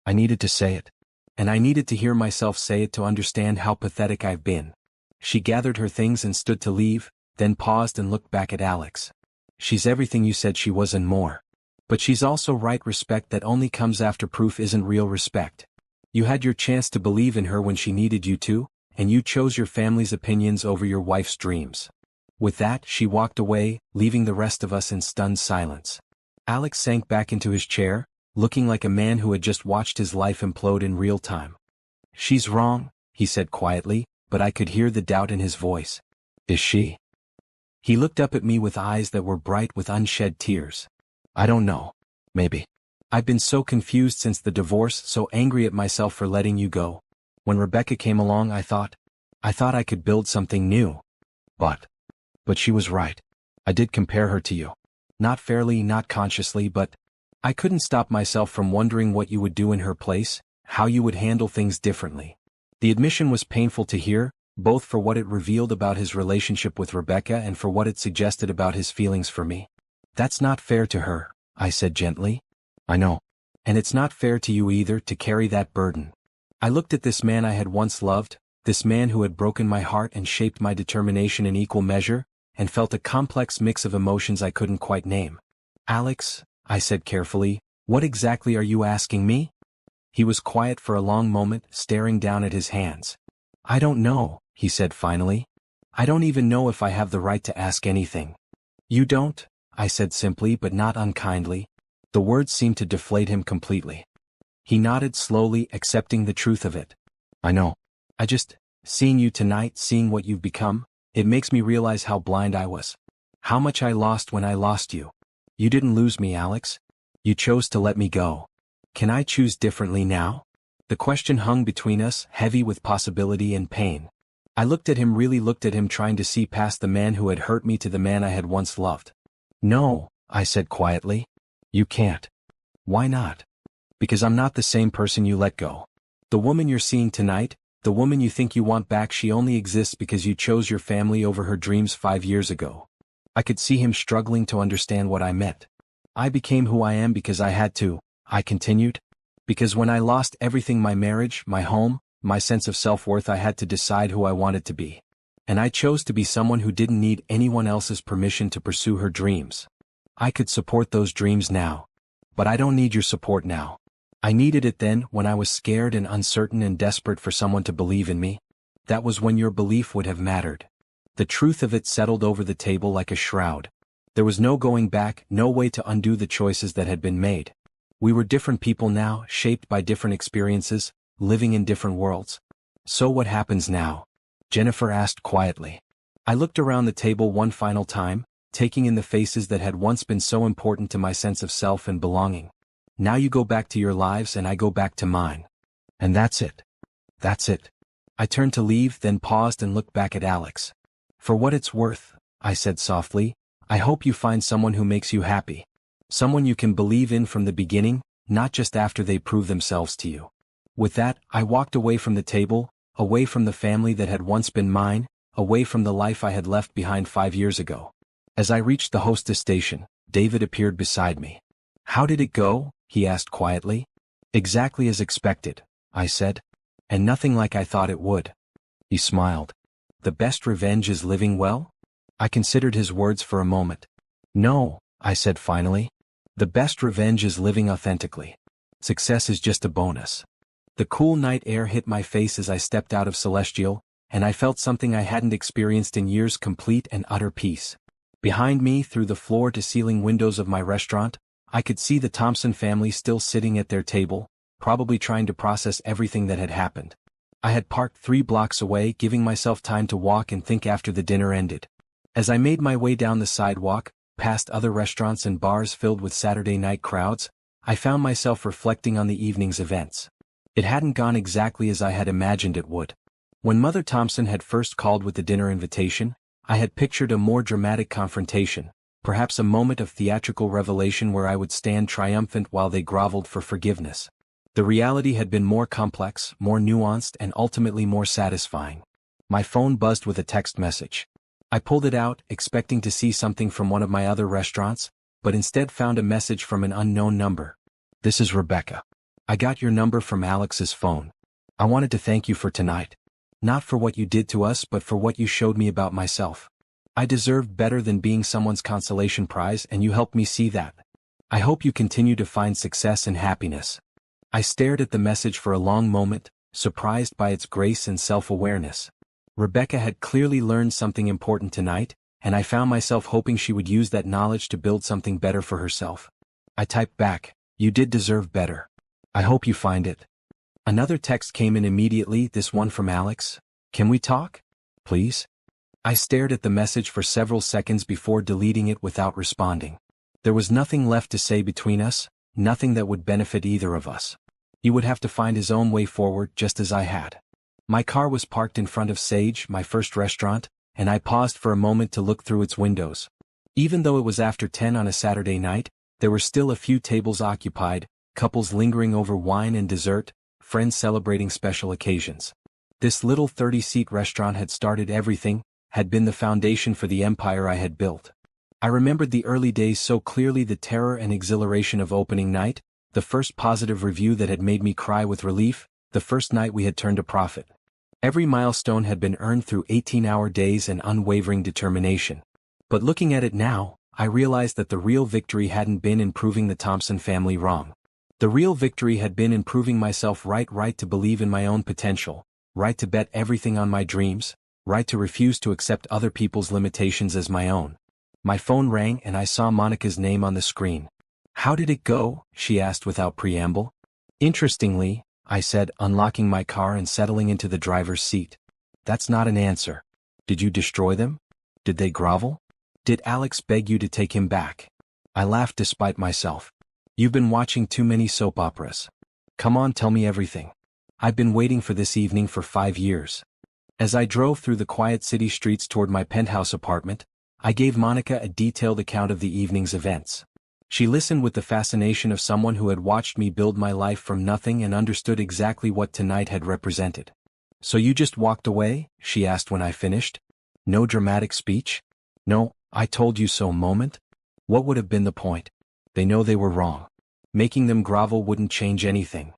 Speaker 1: "I needed to say it. And I needed to hear myself say it to understand how pathetic I've been." She gathered her things and stood to leave, then paused and looked back at Alex. "She's everything you said she was and more. But she's also right. Respect that only comes after proof isn't real respect. You had your chance to believe in her when she needed you to, and you chose your family's opinions over your wife's dreams." With that, she walked away, leaving the rest of us in stunned silence. Alex sank back into his chair, looking like a man who had just watched his life implode in real time. "She's wrong," he said quietly, but I could hear the doubt in his voice. "Is she?" He looked up at me with eyes that were bright with unshed tears. "I don't know. Maybe. I've been so confused since the divorce, so angry at myself for letting you go. When Rebecca came along, I thought I could build something new. But she was right. I did compare her to you. Not fairly, not consciously, but I couldn't stop myself from wondering what you would do in her place, how you would handle things differently." The admission was painful to hear, both for what it revealed about his relationship with Rebecca and for what it suggested about his feelings for me. "That's not fair to her," I said gently. "I know. And it's not fair to you either to carry that burden." I looked at this man I had once loved, this man who had broken my heart and shaped my determination in equal measure, and felt a complex mix of emotions I couldn't quite name. "Alex," I said carefully, "what exactly are you asking me?" He was quiet for a long moment, staring down at his hands. "I don't know," he said finally. "I don't even know if I have the right to ask anything." "You don't?" I said simply but not unkindly. The words seemed to deflate him completely. He nodded slowly, accepting the truth of it. "I know. Seeing you tonight, seeing what you've become, it makes me realize how blind I was. How much I lost when I lost you. You didn't lose me, Alex. You chose to let me go. Can I choose differently now?" The question hung between us, heavy with possibility and pain. I really looked at him, trying to see past the man who had hurt me to the man I had once loved. "No," I said quietly. "You can't." "Why not?" "Because I'm not the same person you let go. The woman you're seeing tonight, the woman you think you want back, she only exists because you chose your family over her dreams 5 years ago." I could see him struggling to understand what I meant. "I became who I am because I had to," I continued. "Because when I lost everything, my marriage, my home, my sense of self-worth, I had to decide who I wanted to be. And I chose to be someone who didn't need anyone else's permission to pursue her dreams. I could support those dreams now. But I don't need your support now. I needed it then, when I was scared and uncertain and desperate for someone to believe in me. That was when your belief would have mattered." The truth of it settled over the table like a shroud. There was no going back, no way to undo the choices that had been made. We were different people now, shaped by different experiences, living in different worlds. "So what happens now?" Jennifer asked quietly. I looked around the table one final time, taking in the faces that had once been so important to my sense of self and belonging. Now you go back to your lives and I go back to mine. And that's it. That's it. I turned to leave, then paused and looked back at Alex. For what it's worth, I said softly, I hope you find someone who makes you happy. Someone you can believe in from the beginning, not just after they prove themselves to you. With that, I walked away from the table, away from the family that had once been mine, away from the life I had left behind 5 years ago. As I reached the hostess station, David appeared beside me. How did it go? He asked quietly. Exactly as expected, I said. And nothing like I thought it would. He smiled. The best revenge is living well? I considered his words for a moment. No, I said finally. The best revenge is living authentically. Success is just a bonus. The cool night air hit my face as I stepped out of Celestial, and I felt something I hadn't experienced in years: complete and utter peace. Behind me, through the floor-to-ceiling windows of my restaurant, I could see the Thompson family still sitting at their table, probably trying to process everything that had happened. I had parked 3 blocks away, giving myself time to walk and think after the dinner ended. As I made my way down the sidewalk, past other restaurants and bars filled with Saturday night crowds, I found myself reflecting on the evening's events. It hadn't gone exactly as I had imagined it would. When Mother Thompson had first called with the dinner invitation, I had pictured a more dramatic confrontation, perhaps a moment of theatrical revelation where I would stand triumphant while they groveled for forgiveness. The reality had been more complex, more nuanced, and ultimately more satisfying. My phone buzzed with a text message. I pulled it out, expecting to see something from one of my other restaurants, but instead found a message from an unknown number. This is Rebecca. I got your number from Alex's phone. I wanted to thank you for tonight. Not for what you did to us, but for what you showed me about myself. I deserved better than being someone's consolation prize, and you helped me see that. I hope you continue to find success and happiness. I stared at the message for a long moment, surprised by its grace and self-awareness. Rebecca had clearly learned something important tonight, and I found myself hoping she would use that knowledge to build something better for herself. I typed back, "You did deserve better. I hope you find it." Another text came in immediately, this one from Alex. "Can we talk? Please?" I stared at the message for several seconds before deleting it without responding. There was nothing left to say between us, nothing that would benefit either of us. He would have to find his own way forward, just as I had. My car was parked in front of Sage, my first restaurant, and I paused for a moment to look through its windows. Even though it was after 10 on a Saturday night, there were still a few tables occupied, couples lingering over wine and dessert, friends celebrating special occasions. This little 30-seat restaurant had started everything, had been the foundation for the empire I had built. I remembered the early days so clearly, the terror and exhilaration of opening night, the first positive review that had made me cry with relief, the first night we had turned a profit. Every milestone had been earned through 18-hour days and unwavering determination. But looking at it now, I realized that the real victory hadn't been in proving the Thompson family wrong. The real victory had been in proving myself right to believe in my own potential, right to bet everything on my dreams, right to refuse to accept other people's limitations as my own. My phone rang and I saw Monica's name on the screen. "How did it go?" she asked without preamble. "Interestingly," I said, unlocking my car and settling into the driver's seat. "That's not an answer. Did you destroy them? Did they grovel? Did Alex beg you to take him back?" I laughed despite myself. "You've been watching too many soap operas. Come on, tell me everything. I've been waiting for this evening for 5 years." As I drove through the quiet city streets toward my penthouse apartment, I gave Monica a detailed account of the evening's events. She listened with the fascination of someone who had watched me build my life from nothing and understood exactly what tonight had represented. "So you just walked away?" she asked when I finished. "No dramatic speech? No, I told you so moment? What would have been the point? They know they were wrong. Making them grovel wouldn't change anything.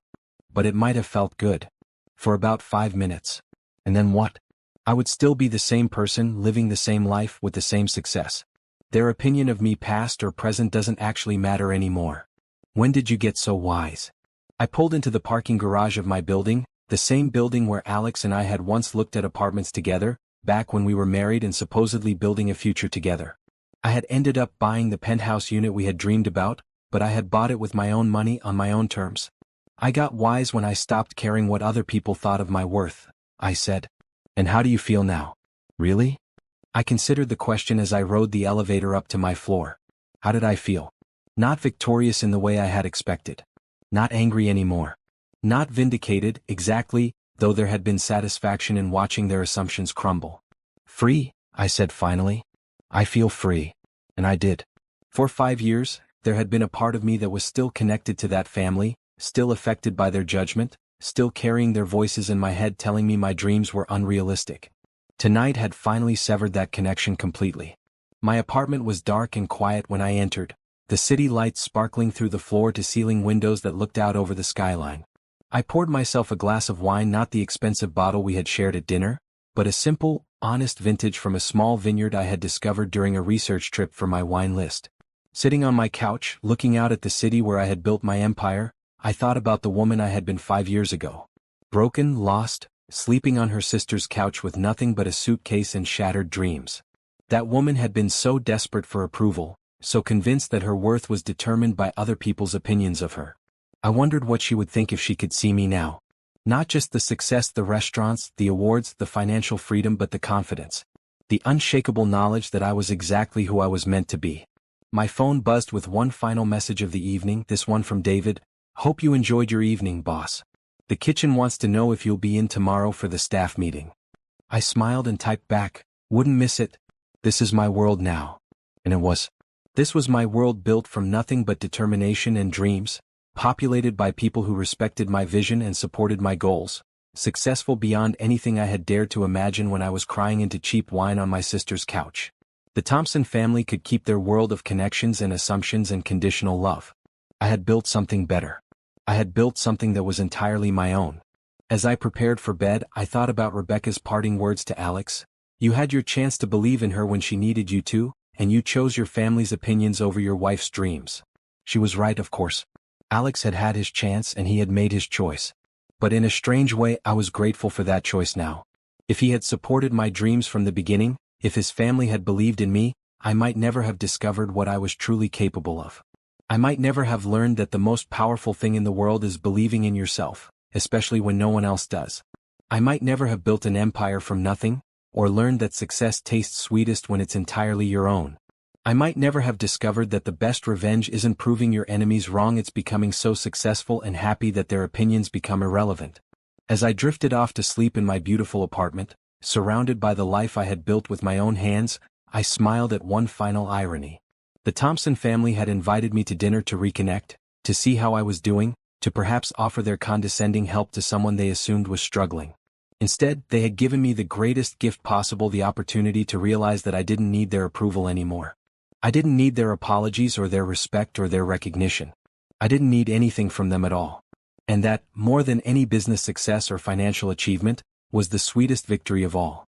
Speaker 1: But it might have felt good. For about 5 minutes. And then what? I would still be the same person, living the same life with the same success. Their opinion of me, past or present, doesn't actually matter anymore. When did you get so wise?" I pulled into the parking garage of my building, the same building where Alex and I had once looked at apartments together, back when we were married and supposedly building a future together. I had ended up buying the penthouse unit we had dreamed about, but I had bought it with my own money on my own terms. "I got wise when I stopped caring what other people thought of my worth," I said. "And how do you feel now? Really?" I considered the question as I rode the elevator up to my floor. How did I feel? Not victorious in the way I had expected. Not angry anymore. Not vindicated, exactly, though there had been satisfaction in watching their assumptions crumble. Free, I said finally. I feel free. And I did. For 5 years, there had been a part of me that was still connected to that family, still affected by their judgment, still carrying their voices in my head telling me my dreams were unrealistic. Tonight had finally severed that connection completely. My apartment was dark and quiet when I entered, the city lights sparkling through the floor-to-ceiling windows that looked out over the skyline. I poured myself a glass of wine, not the expensive bottle we had shared at dinner, but a simple, honest vintage from a small vineyard I had discovered during a research trip for my wine list. Sitting on my couch, looking out at the city where I had built my empire, I thought about the woman I had been 5 years ago. Broken, lost, sleeping on her sister's couch with nothing but a suitcase and shattered dreams. That woman had been so desperate for approval, so convinced that her worth was determined by other people's opinions of her. I wondered what she would think if she could see me now. Not just the success, the restaurants, the awards, the financial freedom, but the confidence. The unshakable knowledge that I was exactly who I was meant to be. My phone buzzed with one final message of the evening, this one from David. Hope you enjoyed your evening, boss. The kitchen wants to know if you'll be in tomorrow for the staff meeting. I smiled and typed back, wouldn't miss it. This is my world now. And it was. This was my world, built from nothing but determination and dreams, populated by people who respected my vision and supported my goals, successful beyond anything I had dared to imagine when I was crying into cheap wine on my sister's couch. The Thompson family could keep their world of connections and assumptions and conditional love. I had built something better. I had built something that was entirely my own. As I prepared for bed, I thought about Rebecca's parting words to Alex. You had your chance to believe in her when she needed you to, and you chose your family's opinions over your wife's dreams. She was right, of course. Alex had had his chance and he had made his choice. But in a strange way, I was grateful for that choice now. If he had supported my dreams from the beginning, if his family had believed in me, I might never have discovered what I was truly capable of. I might never have learned that the most powerful thing in the world is believing in yourself, especially when no one else does. I might never have built an empire from nothing, or learned that success tastes sweetest when it's entirely your own. I might never have discovered that the best revenge isn't proving your enemies wrong, it's becoming so successful and happy that their opinions become irrelevant. As I drifted off to sleep in my beautiful apartment, surrounded by the life I had built with my own hands, I smiled at one final irony. The Thompson family had invited me to dinner to reconnect, to see how I was doing, to perhaps offer their condescending help to someone they assumed was struggling. Instead, they had given me the greatest gift possible, the opportunity to realize that I didn't need their approval anymore. I didn't need their apologies or their respect or their recognition. I didn't need anything from them at all. And that, more than any business success or financial achievement, was the sweetest victory of all.